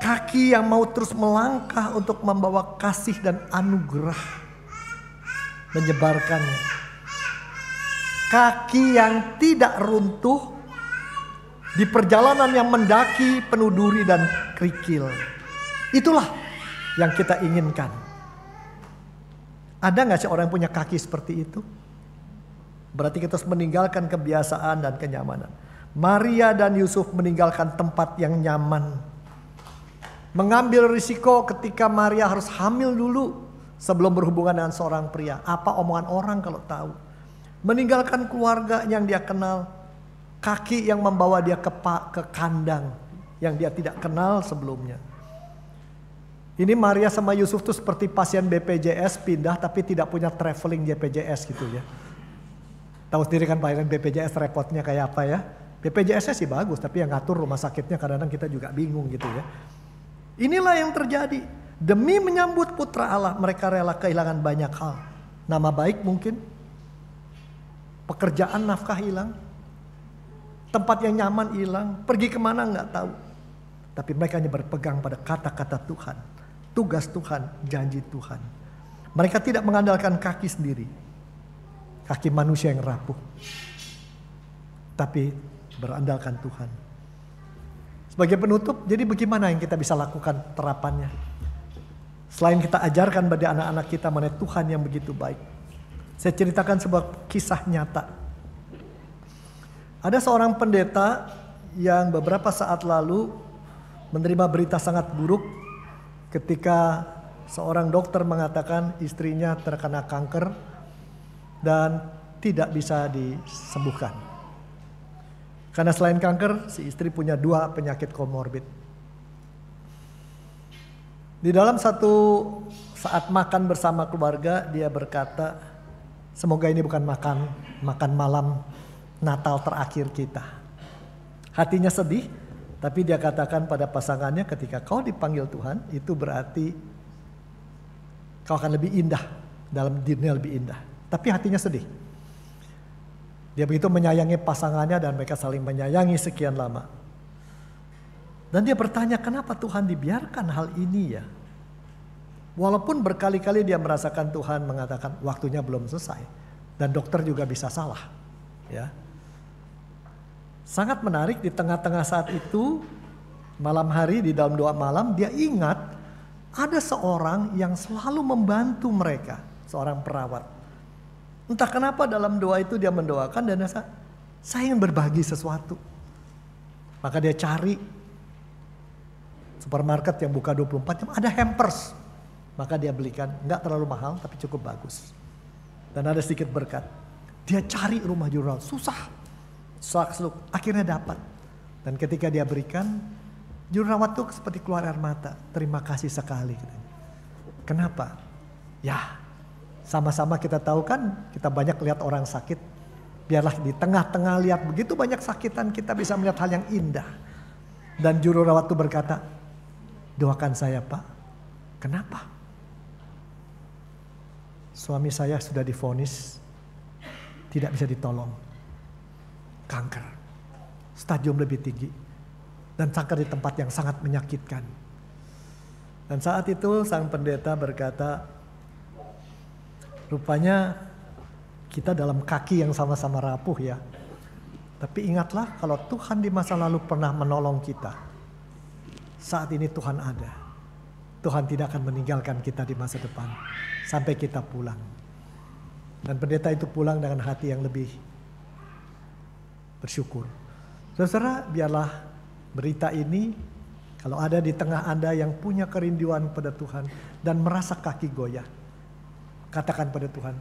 kaki yang mau terus melangkah untuk membawa kasih dan anugerah, menyebarkannya. Kaki yang tidak runtuh di perjalanan yang mendaki penuh duri dan kerikil. Itulah yang kita inginkan. Ada gak sih orang yang punya kaki seperti itu? Berarti kita harus meninggalkan kebiasaan dan kenyamanan. Maria dan Yusuf meninggalkan tempat yang nyaman. Mengambil risiko ketika Maria harus hamil dulu sebelum berhubungan dengan seorang pria. Apa omongan orang kalau tahu? Meninggalkan keluarga yang dia kenal. Kaki yang membawa dia ke kandang yang dia tidak kenal sebelumnya. Ini Maria sama Yusuf tuh seperti pasien BPJS pindah tapi tidak punya traveling BPJS gitu ya. Tahu sendiri kan pasien BPJS repotnya kayak apa ya. BPJS-nya sih bagus tapi yang ngatur rumah sakitnya kadang-kadang kita juga bingung gitu ya. Inilah yang terjadi. Demi menyambut putra Allah mereka rela kehilangan banyak hal. Nama baik mungkin. Pekerjaan nafkah hilang. Tempat yang nyaman hilang. Pergi kemana nggak tahu. Tapi mereka hanya berpegang pada kata-kata Tuhan. Tugas Tuhan, janji Tuhan. Mereka tidak mengandalkan kaki sendiri. Kaki manusia yang rapuh. Tapi berandalkan Tuhan. Sebagai penutup, jadi bagaimana yang kita bisa lakukan terapannya? Selain kita ajarkan pada anak-anak kita mengenai Tuhan yang begitu baik. Saya ceritakan sebuah kisah nyata. Ada seorang pendeta yang beberapa saat lalu menerima berita sangat buruk ketika seorang dokter mengatakan istrinya terkena kanker dan tidak bisa disembuhkan. Karena selain kanker, si istri punya 2 penyakit komorbid. Di dalam satu saat makan bersama keluarga, dia berkata, semoga ini bukan makan malam Natal terakhir kita. Hatinya sedih, tapi dia katakan pada pasangannya, ketika kau dipanggil Tuhan, itu berarti kau akan lebih indah, dalam dunia lebih indah. Tapi hatinya sedih. Dia begitu menyayangi pasangannya dan mereka saling menyayangi sekian lama. Dan dia bertanya, kenapa Tuhan dibiarkan hal ini ya? Walaupun berkali-kali dia merasakan Tuhan mengatakan waktunya belum selesai. Dan dokter juga bisa salah. Ya. Sangat menarik, di tengah-tengah saat itu, malam hari di dalam doa malam, dia ingat ada seorang yang selalu membantu mereka, seorang perawat. Entah kenapa dalam doa itu dia mendoakan dan saya ingin berbagi sesuatu. Maka dia cari supermarket yang buka 24 jam, ada hampers. Maka dia belikan, nggak terlalu mahal tapi cukup bagus. Dan ada sedikit berkat. Dia cari rumah juru rawat, susah. Seluk, akhirnya dapat. Dan ketika dia berikan, juru rawat tuh seperti keluar air mata. Terima kasih sekali. Kenapa? Ya, sama-sama kita tahu kan, kita banyak lihat orang sakit. Biarlah di tengah-tengah lihat begitu banyak sakitan, kita bisa melihat hal yang indah. Dan juru rawat itu berkata, doakan saya Pak. Kenapa? Suami saya sudah divonis tidak bisa ditolong. Kanker. Stadium lebih tinggi. Dan kanker di tempat yang sangat menyakitkan. Dan saat itu sang pendeta berkata, rupanya kita dalam kaki yang sama-sama rapuh ya. Tapi ingatlah kalau Tuhan di masa lalu pernah menolong kita. Saat ini Tuhan ada. Tuhan tidak akan meninggalkan kita di masa depan. Sampai kita pulang. Dan pendeta itu pulang dengan hati yang lebih bersyukur. Saudara, biarlah berita ini kalau ada di tengah Anda yang punya kerinduan pada Tuhan dan merasa kaki goyah. Katakan pada Tuhan,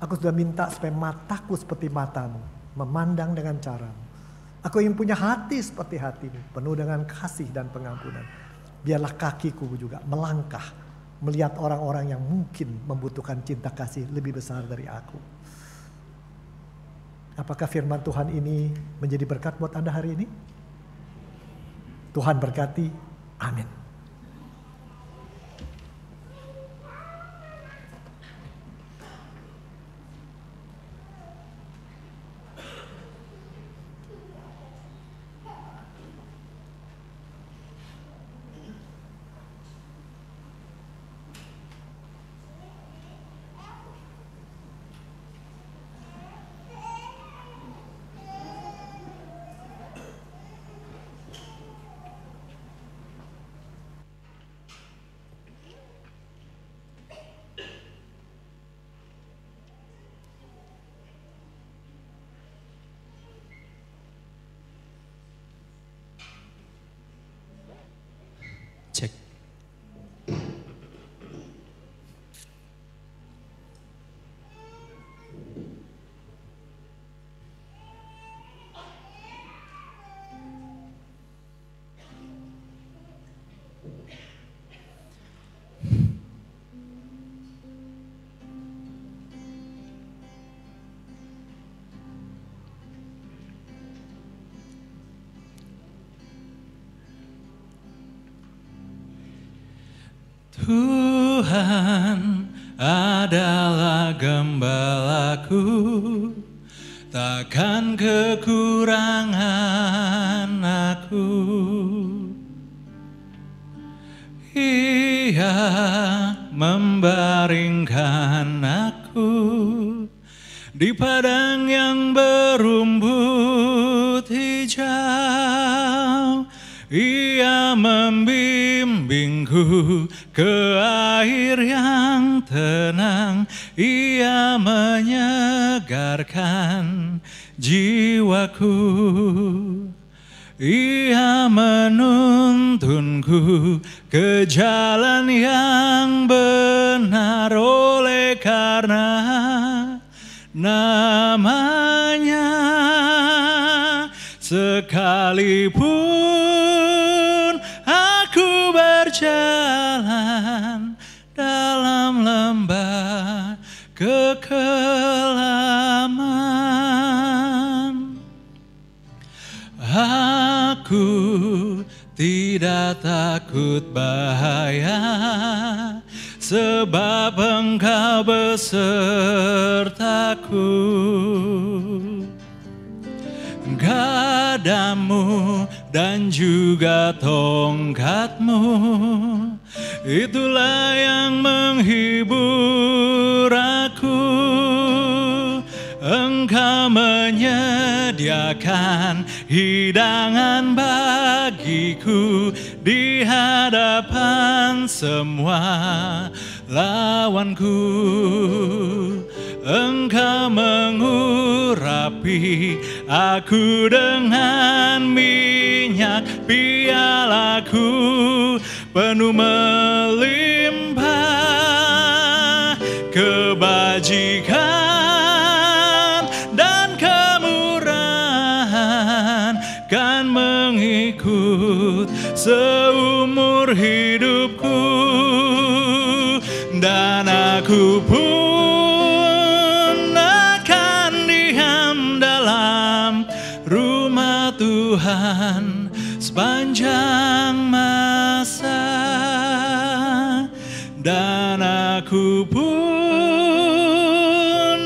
aku sudah minta supaya mataku seperti matamu, memandang dengan caramu. Aku ingin punya hati seperti hatimu, penuh dengan kasih dan pengampunan. Biarlah kakiku juga melangkah, melihat orang-orang yang mungkin membutuhkan cinta kasih lebih besar dari aku. Apakah firman Tuhan ini menjadi berkat buat Anda hari ini? Tuhan berkati, amin.
Cek. Tuhan adalah gembalaku, takkan kekurangan aku. Ia membaringkan aku di padang yang berumput hijau. Ia membimbingku ke air yang tenang. Ia menyegarkan jiwaku. Ia menuntunku ke jalan yang benar oleh karena namanya. Sekalipun aku berjalan dalam lembah kekelaman, aku tidak takut bahaya, sebab Engkau besertaku. Gadamu dan juga tongkatmu, itulah yang menghibur aku. Engkau menyediakan hidangan bagiku di hadapan semua lawanku. Engkau mengurapi aku dengan minyak, pialaku penuh melimpah. Kebajikan dan kemurahan kan mengikut seumur hidupku, dan aku pun akan diam dalam rumah Tuhan sepanjang masa, dan aku pun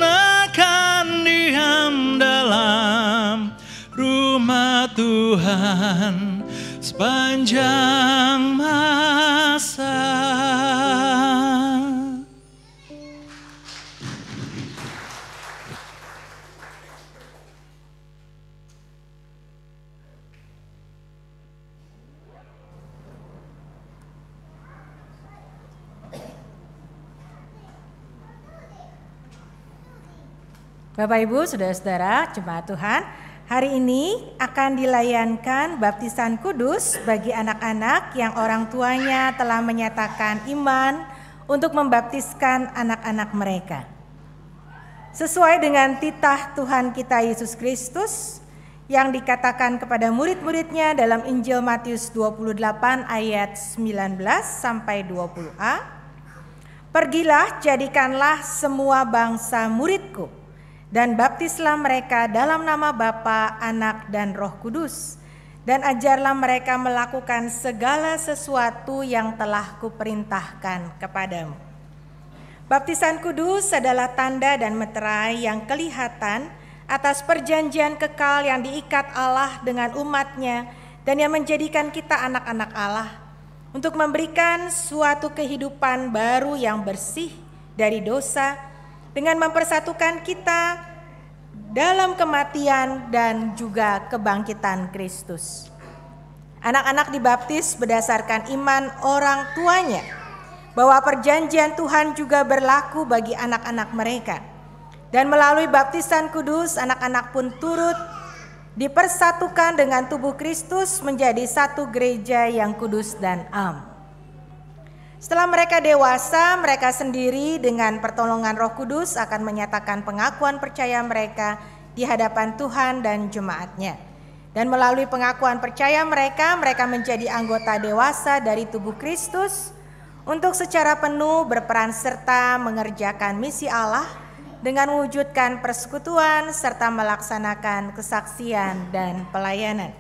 akan diam dalam rumah Tuhan sepanjang masa.
Bapak Ibu, Saudara-saudara, Jemaat Tuhan, hari ini akan dilayankan baptisan kudus bagi anak-anak yang orang tuanya telah menyatakan iman untuk membaptiskan anak-anak mereka. Sesuai dengan titah Tuhan kita Yesus Kristus yang dikatakan kepada murid-muridnya dalam Injil Matius 28 ayat 19 sampai 20a, "Pergilah, jadikanlah semua bangsa muridku, dan baptislah mereka dalam nama Bapa, Anak, dan Roh Kudus, dan ajarlah mereka melakukan segala sesuatu yang telah kuperintahkan kepadamu." Baptisan kudus adalah tanda dan meterai yang kelihatan atas perjanjian kekal yang diikat Allah dengan umatnya dan yang menjadikan kita anak-anak Allah untuk memberikan suatu kehidupan baru yang bersih dari dosa, dengan mempersatukan kita dalam kematian dan juga kebangkitan Kristus. Anak-anak dibaptis berdasarkan iman orang tuanya, bahwa perjanjian Tuhan juga berlaku bagi anak-anak mereka. Dan melalui baptisan kudus, anak-anak pun turut dipersatukan dengan tubuh Kristus menjadi satu gereja yang kudus dan am. Setelah mereka dewasa, mereka sendiri dengan pertolongan Roh Kudus akan menyatakan pengakuan percaya mereka di hadapan Tuhan dan jemaatnya. Dan melalui pengakuan percaya mereka, mereka menjadi anggota dewasa dari tubuh Kristus untuk secara penuh berperan serta mengerjakan misi Allah dengan mewujudkan persekutuan serta melaksanakan kesaksian dan pelayanan.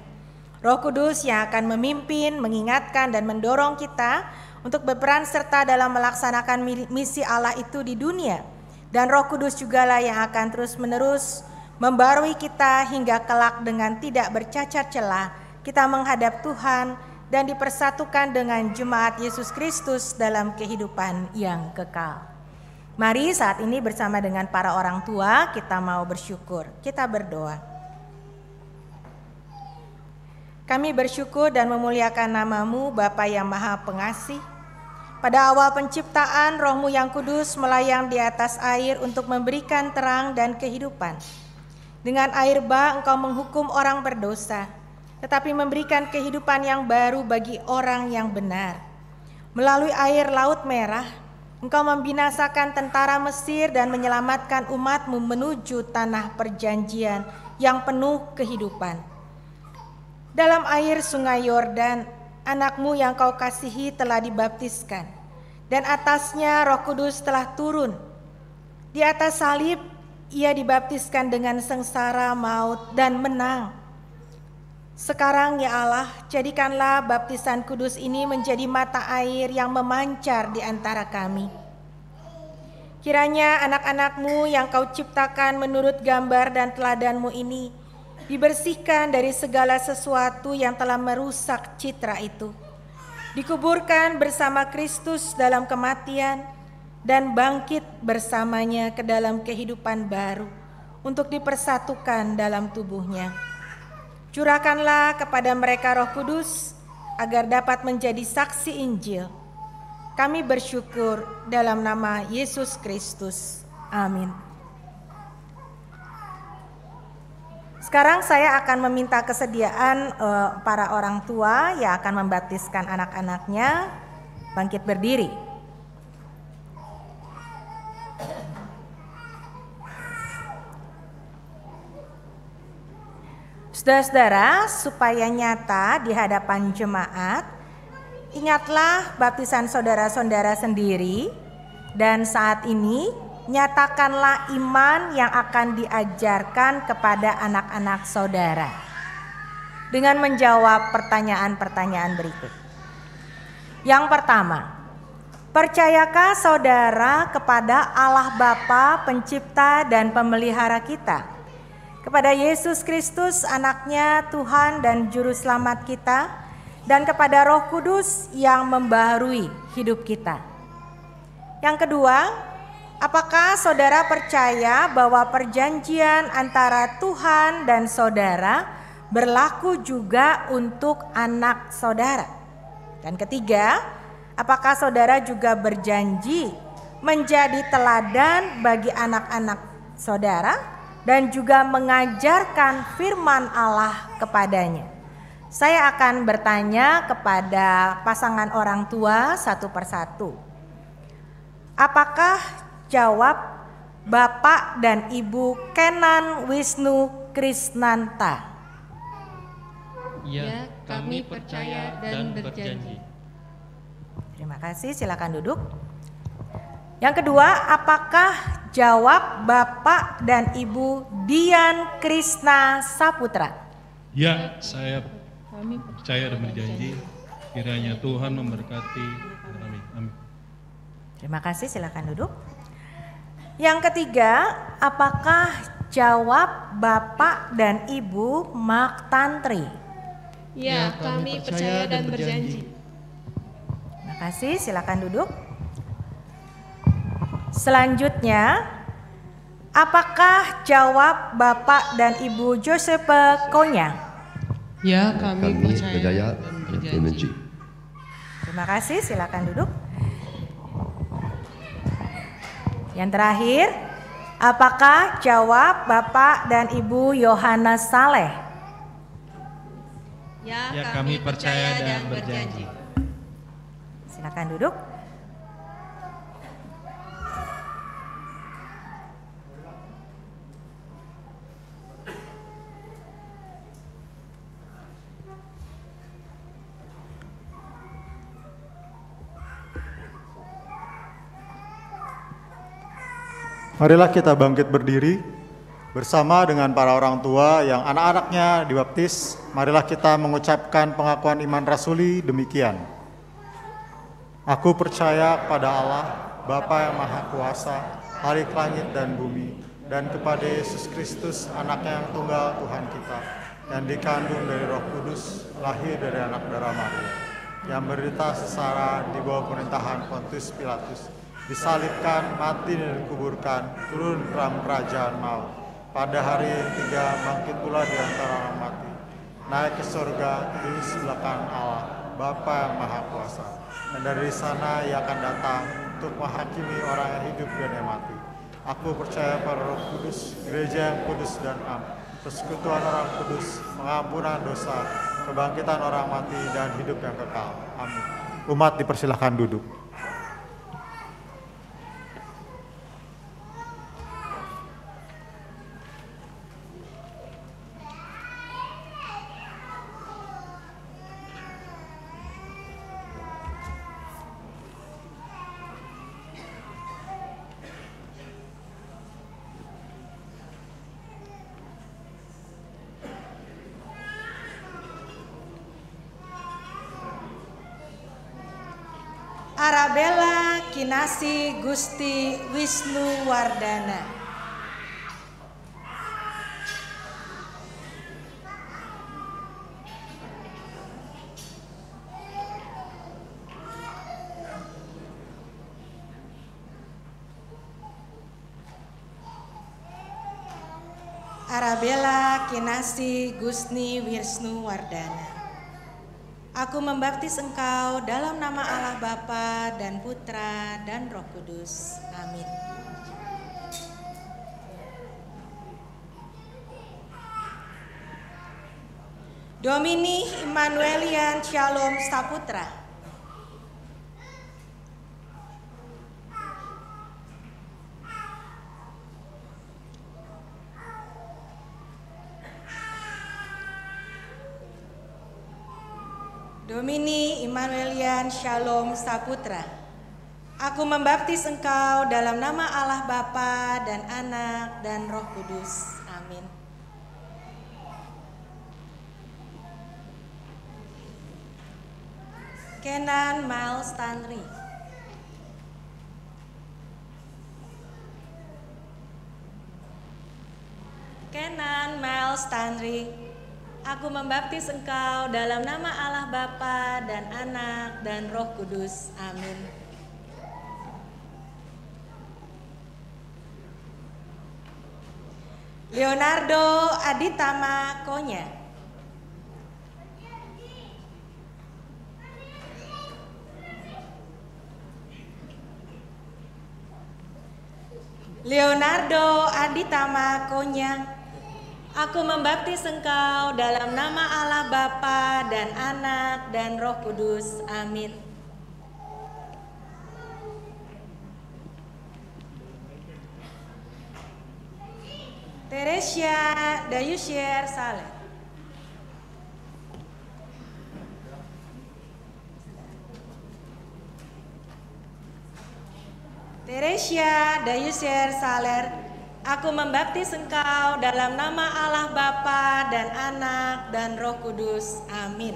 Roh Kudus yang akan memimpin, mengingatkan, dan mendorong kita untuk berperan serta dalam melaksanakan misi Allah itu di dunia. Dan Roh Kudus jugalah yang akan terus-menerus membarui kita hingga kelak dengan tidak bercacat celah kita menghadap Tuhan dan dipersatukan dengan jemaat Yesus Kristus dalam kehidupan yang kekal. Mari saat ini bersama dengan para orang tua kita mau bersyukur. Kita berdoa. Kami bersyukur dan memuliakan nama-Mu, Bapa yang Maha Pengasih. Pada awal penciptaan, Roh-Mu yang kudus melayang di atas air untuk memberikan terang dan kehidupan. Dengan air bah Engkau menghukum orang berdosa, tetapi memberikan kehidupan yang baru bagi orang yang benar. Melalui air Laut Merah, Engkau membinasakan tentara Mesir dan menyelamatkan umat-Mu menuju tanah perjanjian yang penuh kehidupan. Dalam air Sungai Yordan, anak-Mu yang Kau kasihi telah dibaptiskan, dan atasnya Roh Kudus telah turun. Di atas salib, Ia dibaptiskan dengan sengsara maut dan menang. Sekarang ya Allah, jadikanlah baptisan kudus ini menjadi mata air yang memancar di antara kami. Kiranya anak-anak-Mu yang Kau ciptakan menurut gambar dan teladan-Mu ini dibersihkan dari segala sesuatu yang telah merusak citra itu, dikuburkan bersama Kristus dalam kematian, dan bangkit bersamanya ke dalam kehidupan baru untuk dipersatukan dalam tubuhnya. Curahkanlah kepada mereka Roh Kudus agar dapat menjadi saksi Injil. Kami bersyukur dalam nama Yesus Kristus. Amin. Sekarang saya akan meminta kesediaan para orang tua yang akan membaptiskan anak-anaknya bangkit berdiri. Saudara-saudara, supaya nyata di hadapan jemaat, ingatlah baptisan saudara-saudara sendiri, dan saat ini nyatakanlah iman yang akan diajarkan kepada anak-anak saudara dengan menjawab pertanyaan-pertanyaan berikut. Yang pertama, percayakah saudara kepada Allah Bapa, Pencipta dan Pemelihara kita? Kepada Yesus Kristus, anaknya Tuhan dan Juru Selamat kita, dan kepada Roh Kudus yang membaharui hidup kita. Yang kedua, apakah saudara percaya bahwa perjanjian antara Tuhan dan saudara berlaku juga untuk anak saudara? Dan ketiga, apakah saudara juga berjanji menjadi teladan bagi anak-anak saudara dan juga mengajarkan firman Allah kepadanya? Saya akan bertanya kepada pasangan orang tua satu persatu. Apakah jawab Bapak dan Ibu Kenan Wisnu Krisnanta?
Ya, kami percaya dan berjanji.
Terima kasih, silakan duduk. Yang kedua, apakah jawab Bapak dan Ibu Dian Krisna Saputra?
Ya, saya percaya dan berjanji kiranya Tuhan memberkati. Amin.
Terima kasih, silakan duduk. Yang ketiga, apakah jawab Bapak dan Ibu Mak Tantri?
Ya, kami percaya dan berjanji.
Terima kasih, silakan duduk. Selanjutnya, apakah jawab Bapak dan Ibu Josepe Konya?
Ya, kami percaya dan berjanji.
Terima kasih, silakan duduk. Yang terakhir, apakah jawab Bapak dan Ibu Yohanes Saleh?
Ya, kami percaya dan berjanji.
Silakan duduk.
Marilah kita bangkit berdiri bersama dengan para orang tua yang anak-anaknya dibaptis. Marilah kita mengucapkan pengakuan iman rasuli demikian. Aku percaya kepada Allah, Bapa yang Maha Kuasa, Khalik langit dan bumi, dan kepada Yesus Kristus, anaknya yang tunggal Tuhan kita, yang dikandung dari Roh Kudus, lahir dari anak darah Maria, yang berderita sengsara di bawah pemerintahan Pontius Pilatus, disalibkan, mati dan dikuburkan, turun ke dalam kerajaan maut. Pada hari yang ketiga bangkit pula di antara orang mati, naik ke surga, duduk sebelah kanan Allah, Bapa yang Maha Kuasa. Dan dari sana ia akan datang untuk menghakimi orang yang hidup dan yang mati. Aku percaya pada Roh Kudus, gereja yang kudus dan am, persekutuan orang kudus, pengampunan dosa, kebangkitan orang mati dan hidup yang kekal. Amin. Umat dipersilahkan duduk.
Arabella Kinasi Gusti Wisnu Wardana. Arabella Kinasi Gusti Wisnu Wardana. Aku membaptis engkau dalam nama Allah Bapa dan Putra dan Roh Kudus. Amin. Domini Immanuelian Shalom Saputra. Domini Immanuelian Shalom Saputra. Aku membaptis engkau dalam nama Allah Bapa dan Anak dan Roh Kudus. Amin. Kenan Miles Tanri. Kenan Miles Tanri. Aku membaptis engkau dalam nama Allah Bapa dan Anak dan Roh Kudus. Amin. Leonardo Aditama Konya. Leonardo Aditama Konya. Aku membaptis engkau dalam nama Allah Bapa dan Anak dan Roh Kudus. Amin. Teresia Dayusyer Saleh. Teresia Dayusyer Saler, aku membaptis engkau dalam nama Allah Bapa dan Anak dan Roh Kudus. Amin.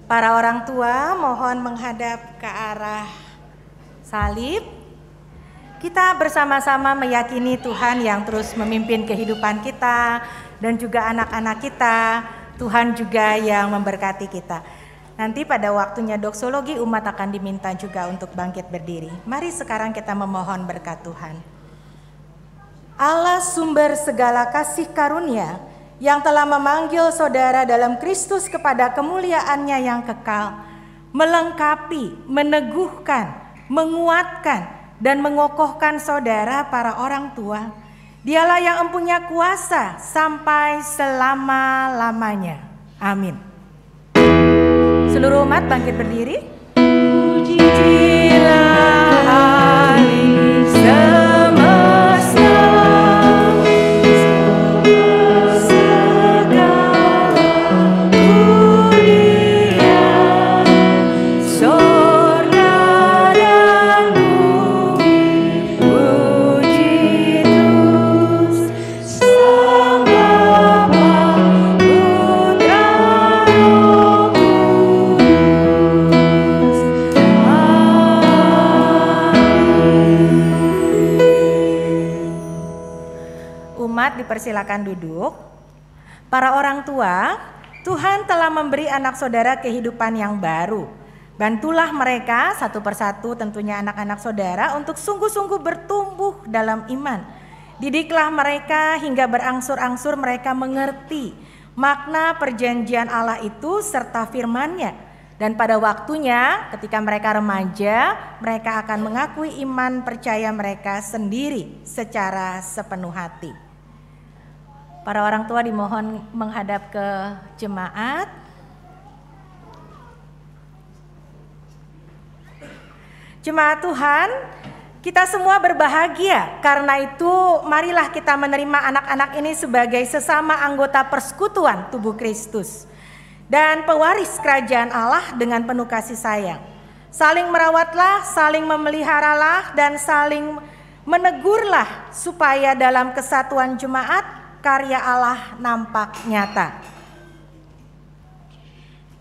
Para orang tua mohon menghadap ke arah salib. Kita bersama-sama meyakini Tuhan yang terus memimpin kehidupan kita dan juga anak-anak kita. Tuhan juga yang memberkati kita. Nanti pada waktunya doksologi umat akan diminta juga untuk bangkit berdiri. Mari sekarang kita memohon berkat Tuhan. Allah sumber segala kasih karunia, yang telah memanggil saudara dalam Kristus kepada kemuliaannya yang kekal, melengkapi, meneguhkan, menguatkan, dan mengokohkan saudara para orang tua. Dialah yang empunya kuasa sampai selama-lamanya. Amin. Seluruh umat bangkit berdiri. Pujilah hari semesta, dipersilakan duduk. Para orang tua, Tuhan telah memberi anak saudara kehidupan yang baru. Bantulah mereka satu persatu, tentunya anak-anak saudara, untuk sungguh-sungguh bertumbuh dalam iman. Didiklah mereka hingga berangsur-angsur mereka mengerti makna perjanjian Allah itu serta firman-Nya. Dan pada waktunya ketika mereka remaja, mereka akan mengakui iman percaya mereka sendiri secara sepenuh hati. Para orang tua dimohon menghadap ke jemaat. Jemaat Tuhan, kita semua berbahagia. Karena itu marilah kita menerima anak-anak ini sebagai sesama anggota persekutuan tubuh Kristus dan pewaris kerajaan Allah dengan penuh kasih sayang. Saling merawatlah, saling memeliharalah, dan saling menegurlah supaya dalam kesatuan jemaat karya Allah nampak nyata.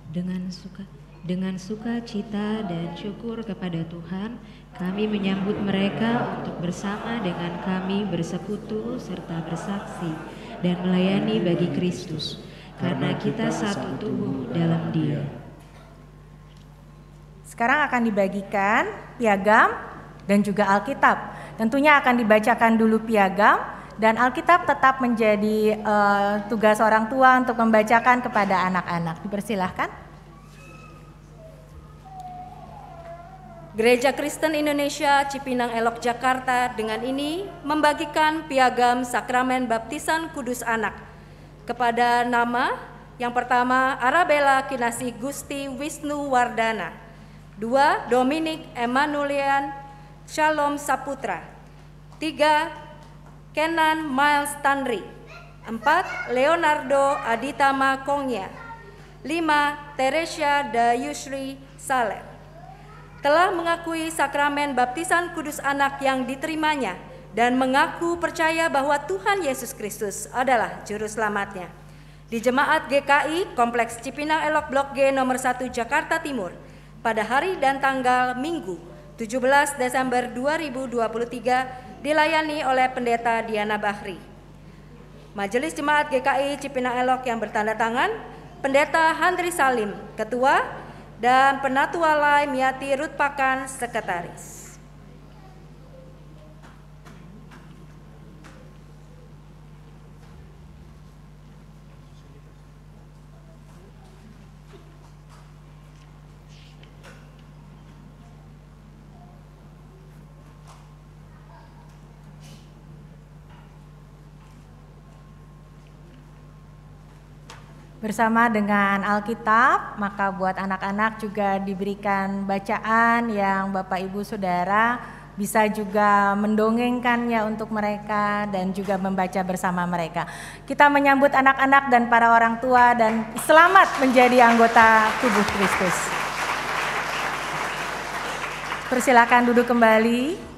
Dengan sukacita dan syukur kepada Tuhan, kami menyambut mereka untuk bersama dengan kami bersekutu serta bersaksi dan melayani bagi Kristus, karena kita satu tubuh dalam Dia.
Sekarang akan dibagikan piagam dan juga Alkitab. Tentunya akan dibacakan dulu piagam dan Alkitab tetap menjadi tugas orang tua untuk membacakan kepada anak-anak. Dipersilahkan.
Gereja Kristen Indonesia Cipinang Elok Jakarta dengan ini membagikan piagam sakramen baptisan kudus anak kepada nama yang pertama Arabella Kinasih Gusti Wisnu Wardana, 2 Dominik Emanuelian Shalom Saputra, 3 Kenan Miles Tanri, 4 Leonardo Aditama Kongya, 5 Teresia Dayusri Saler. Telah mengakui sakramen baptisan kudus anak yang diterimanya dan mengaku percaya bahwa Tuhan Yesus Kristus adalah juru selamatnya. Di Jemaat GKI Kompleks Cipinang Elok Blok G nomor 1 Jakarta Timur pada hari dan tanggal Minggu 17 Desember 2023 dilayani oleh Pendeta Diana Bahri. Majelis Jemaat GKI Cipinang Elok yang bertanda tangan Pendeta Handri Salim, Ketua, dan Penatua Lai Miati Rutpakan, Sekretaris.
Bersama dengan Alkitab, maka buat anak-anak juga diberikan bacaan yang Bapak Ibu Saudara bisa juga mendongengkannya untuk mereka dan juga membaca bersama mereka. Kita menyambut anak-anak dan para orang tua dan selamat menjadi anggota tubuh Kristus. Persilakan duduk kembali.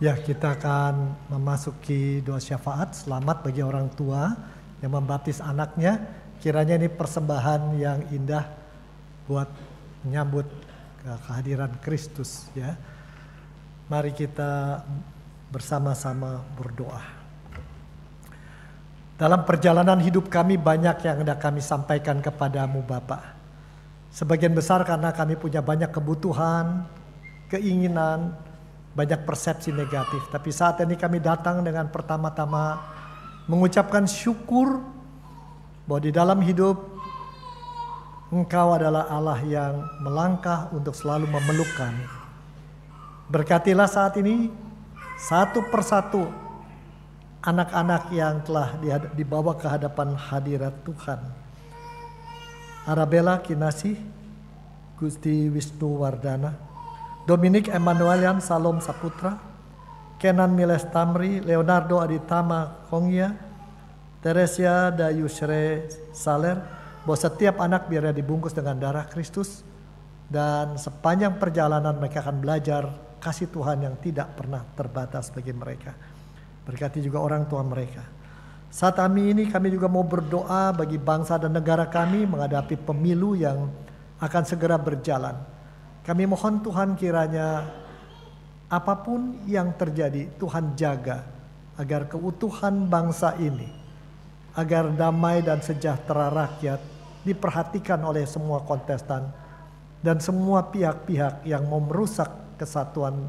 Ya, kita akan memasuki doa syafaat selamat bagi orang tua yang membaptis anaknya. Kiranya ini persembahan yang indah buat menyambut kehadiran Kristus ya. Mari kita bersama-sama berdoa. Dalam perjalanan hidup kami banyak yang hendak kami sampaikan kepadamu Bapa. Sebagian besar karena kami punya banyak kebutuhan, keinginan, banyak persepsi negatif. Tapi saat ini kami datang dengan pertama-tama mengucapkan syukur bahwa di dalam hidup Engkau adalah Allah yang melangkah untuk selalu memeluk kami. Berkatilah saat ini satu persatu anak-anak yang telah dibawa ke hadapan hadirat Tuhan. Arabella Kinasih Gusti Wisnu Wardana, Dominik Emanuelian Shalom Saputra, Kenan Miles Tamri, Leonardo Aditama Kongya, Teresia Dayusre Saler, bahwa setiap anak biarnya dibungkus dengan darah Kristus dan sepanjang perjalanan mereka akan belajar kasih Tuhan yang tidak pernah terbatas bagi mereka. Berkati juga orang tua mereka. Saat kami juga mau berdoa bagi bangsa dan negara kami menghadapi pemilu yang akan segera berjalan. Kami mohon Tuhan kiranya apapun yang terjadi Tuhan jaga agar keutuhan bangsa ini, agar damai dan sejahtera rakyat diperhatikan oleh semua kontestan dan semua pihak-pihak yang mau merusak kesatuan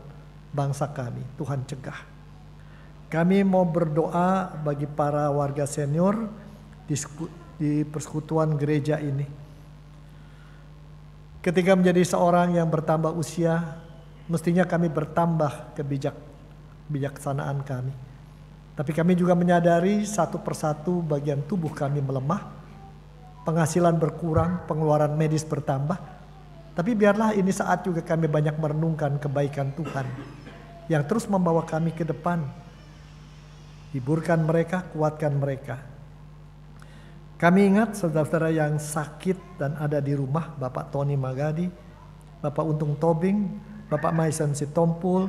bangsa kami. Tuhan cegah. Kami mau berdoa bagi para warga senior di persekutuan gereja ini. Ketika menjadi seorang yang bertambah usia, mestinya kami bertambah kebijaksanaan kami. Tapi kami juga menyadari satu persatu bagian tubuh kami melemah, penghasilan berkurang, pengeluaran medis bertambah. Tapi biarlah ini saat juga kami banyak merenungkan kebaikan Tuhan yang terus membawa kami ke depan. Hiburkan mereka, kuatkan mereka. Kami ingat saudara-saudara yang sakit dan ada di rumah, Bapak Tony Magadi, Bapak Untung Tobing, Bapak Maisan Sitompul,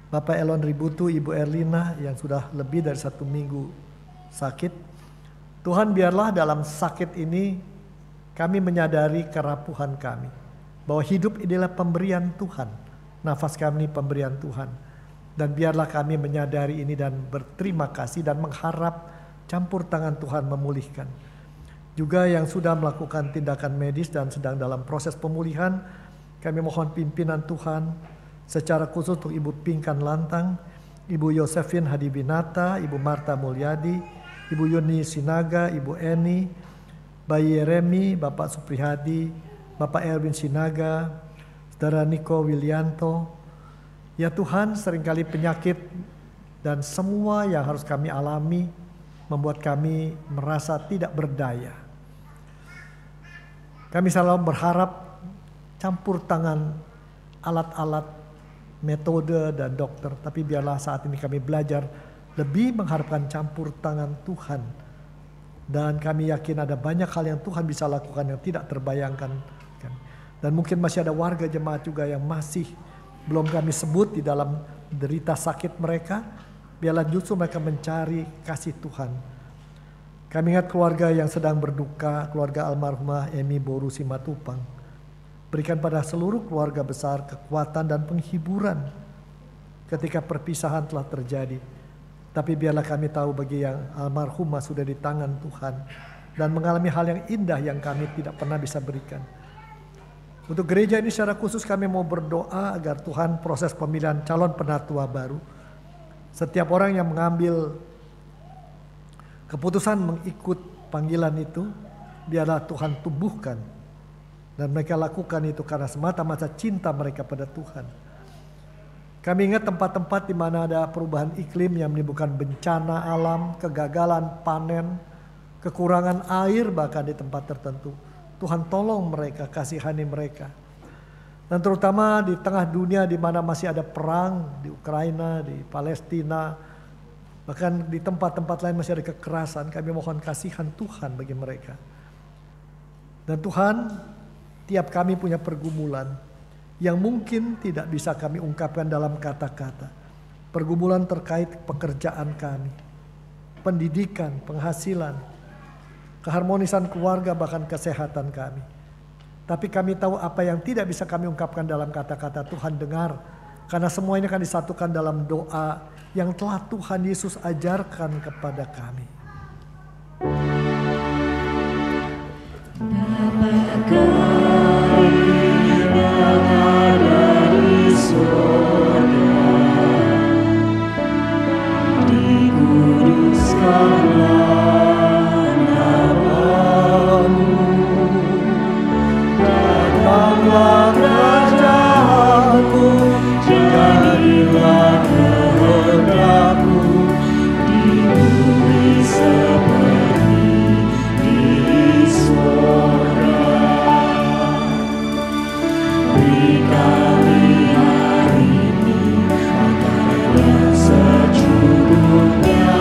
Bapak Elon Ributu, Ibu Erlina yang sudah lebih dari 1 minggu sakit. Tuhan, biarlah dalam sakit ini kami menyadari kerapuhan kami, bahwa hidup adalah pemberian Tuhan, nafas kami pemberian Tuhan. Dan biarlah kami menyadari ini dan berterima kasih dan mengharap campur tangan Tuhan memulihkan. Juga yang sudah melakukan tindakan medis dan sedang dalam proses pemulihan, kami mohon pimpinan Tuhan, secara khusus untuk Ibu Pinkan Lantang, Ibu Yosefin Hadibinata, Ibu Marta Mulyadi, Ibu Yuni Sinaga, Ibu Eni, Bayi Yeremi, Bapak Suprihadi, Bapak Erwin Sinaga, Saudara Niko Willianto. Ya Tuhan, seringkali penyakit dan semua yang harus kami alami membuat kami merasa tidak berdaya. Kami selalu berharap campur tangan alat-alat, metode dan dokter. Tapi biarlah saat ini kami belajar lebih mengharapkan campur tangan Tuhan. Dan kami yakin ada banyak hal yang Tuhan bisa lakukan yang tidak terbayangkan. Dan mungkin masih ada warga jemaat juga yang masih belum kami sebut di dalam derita sakit mereka. Biarlah justru mereka mencari kasih Tuhan. Kami ingat keluarga yang sedang berduka, keluarga almarhumah Emi Boru Simatupang. Berikan pada seluruh keluarga besar kekuatan dan penghiburan ketika perpisahan telah terjadi. Tapi biarlah kami tahu bagi yang almarhumah sudah di tangan Tuhan dan mengalami hal yang indah yang kami tidak pernah bisa berikan. Untuk gereja ini secara khusus kami mau berdoa agar Tuhan proses pemilihan calon penatua baru. Setiap orang yang mengambil keputusan mengikut panggilan itu, biarlah Tuhan tumbuhkan. Dan mereka lakukan itu karena semata-mata cinta mereka pada Tuhan. Kami ingat tempat-tempat di mana ada perubahan iklim yang menimbulkan bencana alam, kegagalan panen, kekurangan air bahkan di tempat tertentu. Tuhan tolong mereka, kasihani mereka. Dan terutama di tengah dunia di mana masih ada perang di Ukraina, di Palestina, bahkan di tempat-tempat lain masih ada kekerasan, kami mohon kasihan Tuhan bagi mereka. Dan Tuhan, tiap kami punya pergumulan yang mungkin tidak bisa kami ungkapkan dalam kata-kata. Pergumulan terkait pekerjaan kami, pendidikan, penghasilan, keharmonisan keluarga, bahkan kesehatan kami. Tapi kami tahu apa yang tidak bisa kami ungkapkan dalam kata-kata, Tuhan dengar. Karena semua ini akan disatukan dalam doa yang telah Tuhan Yesus ajarkan kepada kami.
Bapa kami yang ada di surga, dikuduskanlah namamu, datanglah kerajaanmu, jadilah kehendakmu di bumi seperti di surga. Beri kami hari ini makanan yang secukupnya,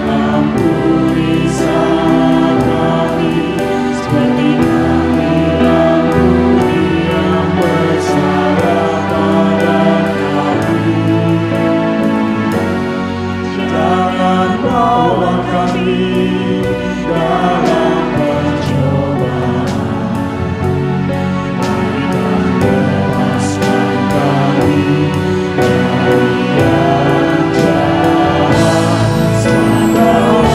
ampuni salah kami seperti kami ampuni yang bersalah pada kami. Jangan bawa kami dalam pencobaan, mari lepaskan kami dari yang jahat. Sebab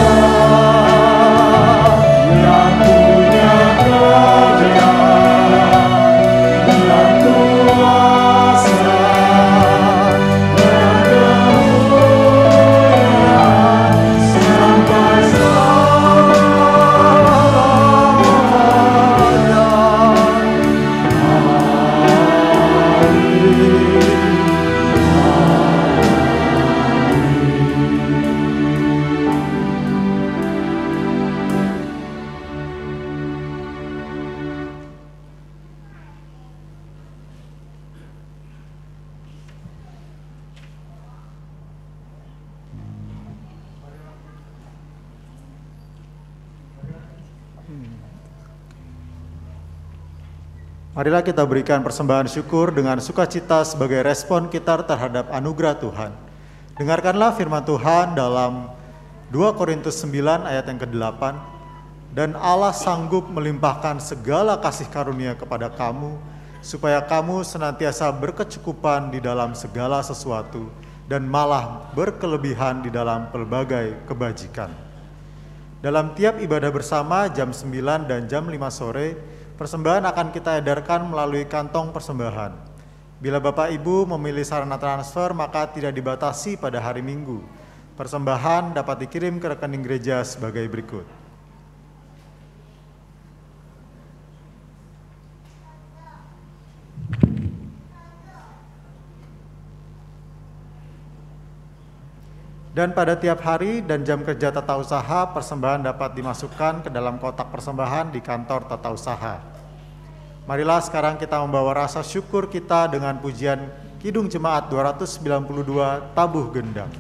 yang punya kerajaan dan kuasa dan kemuliaan sampai selamanya.
Marilah kita berikan persembahan syukur dengan sukacita sebagai respon kita terhadap anugerah Tuhan. Dengarkanlah firman Tuhan dalam 2 Korintus 9 ayat yang ke-8. Dan Allah sanggup melimpahkan segala kasih karunia kepada kamu, supaya kamu senantiasa berkecukupan di dalam segala sesuatu, dan malah berkelebihan di dalam pelbagai kebajikan. Dalam tiap ibadah bersama jam 9 dan jam 5 sore, persembahan akan kita edarkan melalui kantong persembahan. Bila Bapak Ibu memilih sarana transfer, maka tidak dibatasi pada hari Minggu. Persembahan dapat dikirim ke rekening gereja sebagai berikut. Dan pada tiap hari dan jam kerja tata usaha, persembahan dapat dimasukkan ke dalam kotak persembahan di kantor tata usaha. Marilah sekarang kita membawa rasa syukur kita dengan pujian Kidung Jemaat 292 Tabuh Gendang.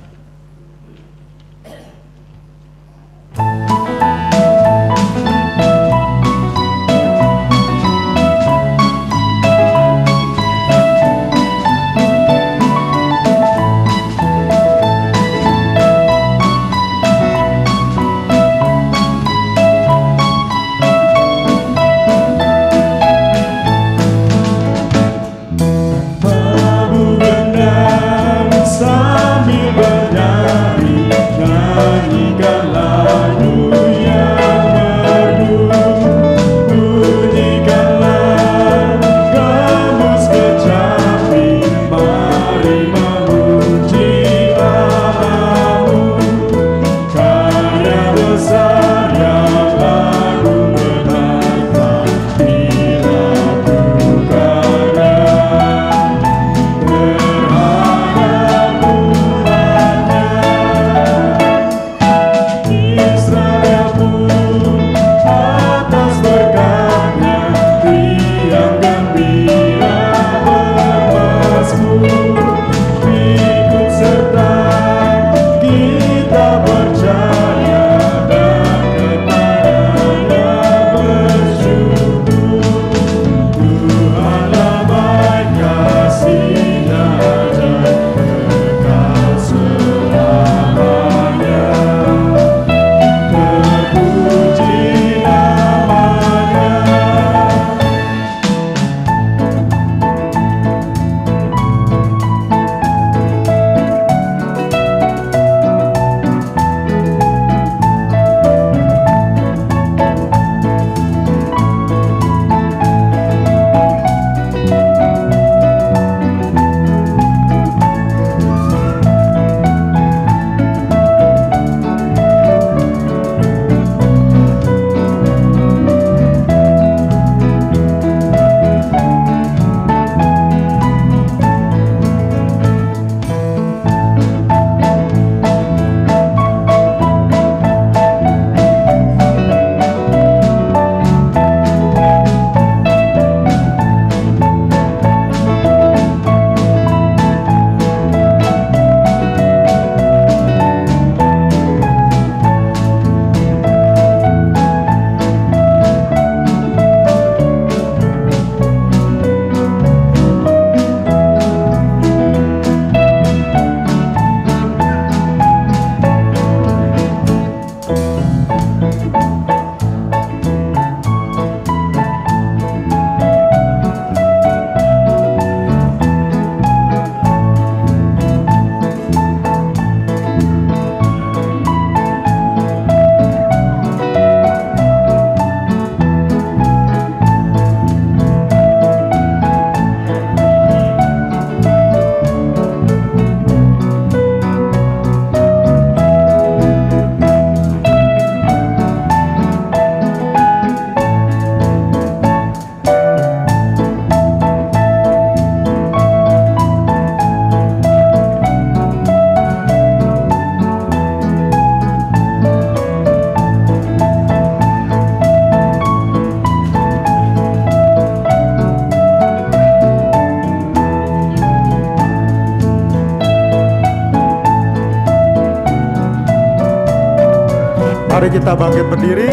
Mari kita bangkit berdiri,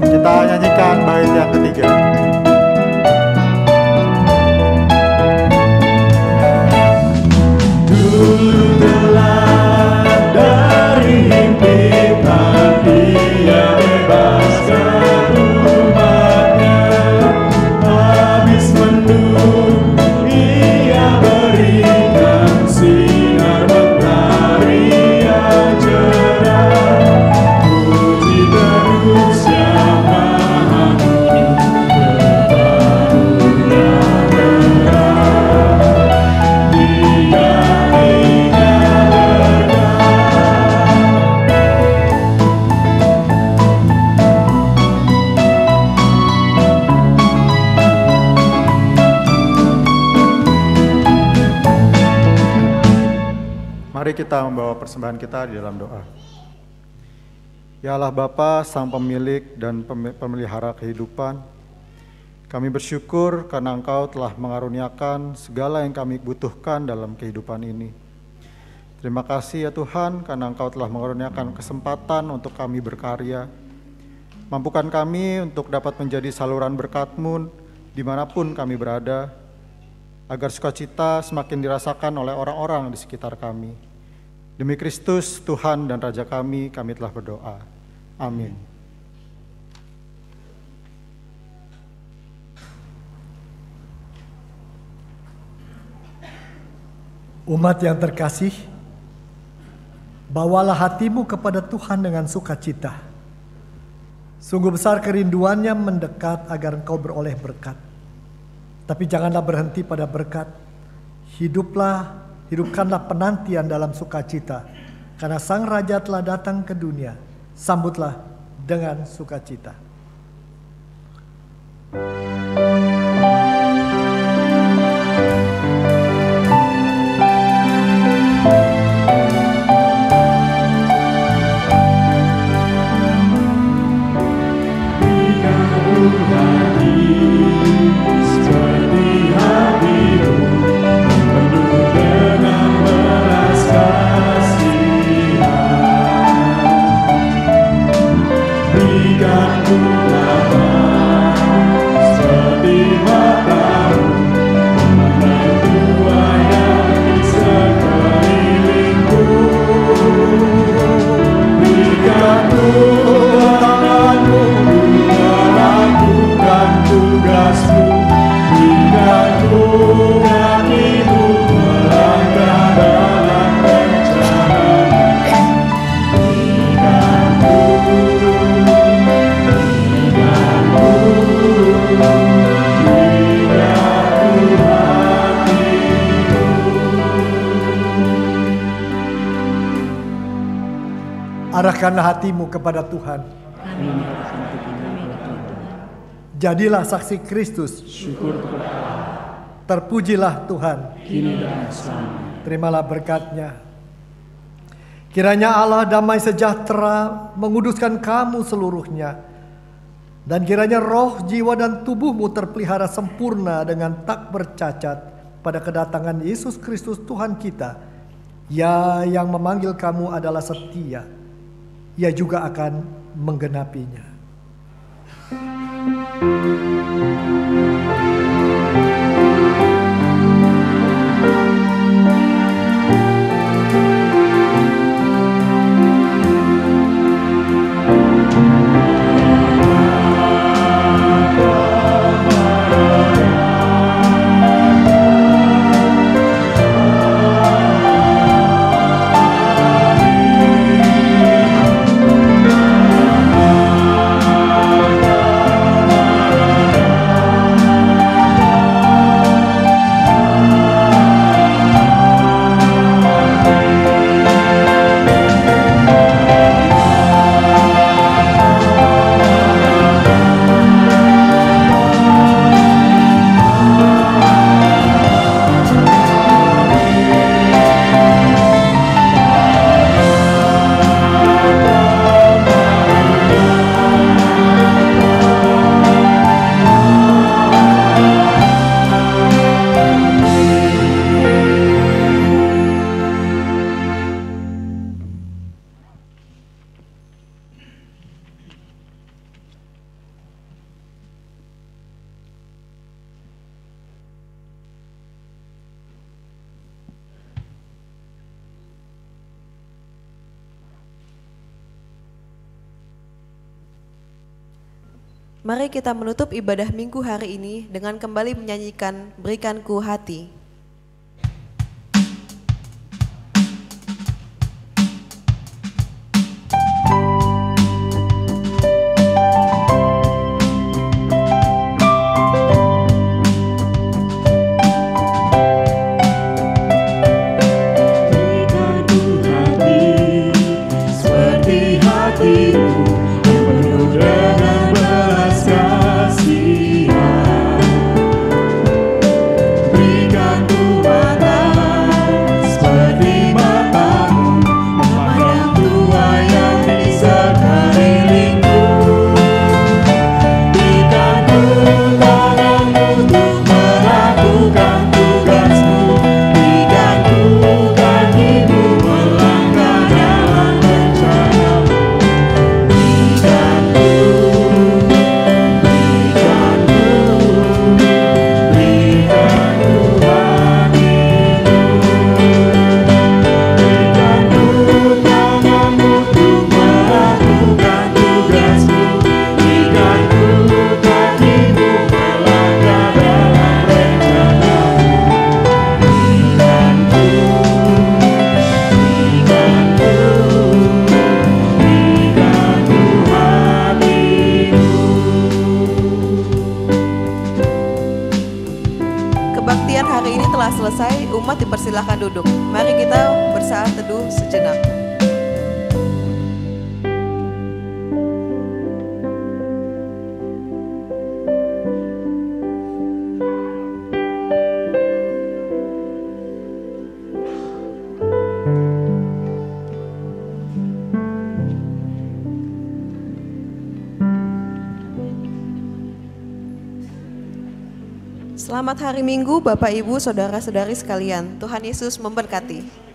kita nyanyikan bait yang ketiga. Mari kita membawa persembahan kita di dalam doa. Ya Allah Bapa, Sang Pemilik dan Pemelihara kehidupan, kami bersyukur karena Engkau telah mengaruniakan segala yang kami butuhkan dalam kehidupan ini. Terima kasih ya Tuhan karena Engkau telah mengaruniakan kesempatan untuk kami berkarya. Mampukan kami untuk dapat menjadi saluran berkat-Mu dimanapun kami berada, agar sukacita semakin dirasakan oleh orang-orang di sekitar kami. Demi Kristus, Tuhan dan Raja kami telah berdoa. Amin.
Umat yang terkasih, bawalah hatimu kepada Tuhan dengan sukacita. Sungguh besar kerinduannya mendekat agar engkau beroleh berkat. Tapi janganlah berhenti pada berkat. Hidupkanlah penantian dalam sukacita. Karena Sang Raja telah datang ke dunia. Sambutlah dengan sukacita. Arahkanlah hatimu kepada Tuhan. Jadilah saksi Kristus.
Syukur kepada Allah.
Terpujilah Tuhan.
Kini dan selamanya.
Terimalah berkat-Nya. Kiranya Allah damai sejahtera menguduskan kamu seluruhnya. Dan kiranya roh, jiwa, dan tubuhmu terpelihara sempurna dengan tak bercacat pada kedatangan Yesus Kristus Tuhan kita. Ya, yang memanggil kamu adalah setia. Ia juga akan menggenapinya.
Mari kita menutup ibadah minggu hari ini dengan kembali menyanyikan Berikanku Hati.
Berikan
dipersilahkan duduk. Mari kita bersaat teduh sejenak. Selamat hari Minggu Bapak Ibu Saudara-saudari sekalian. Tuhan Yesus memberkati.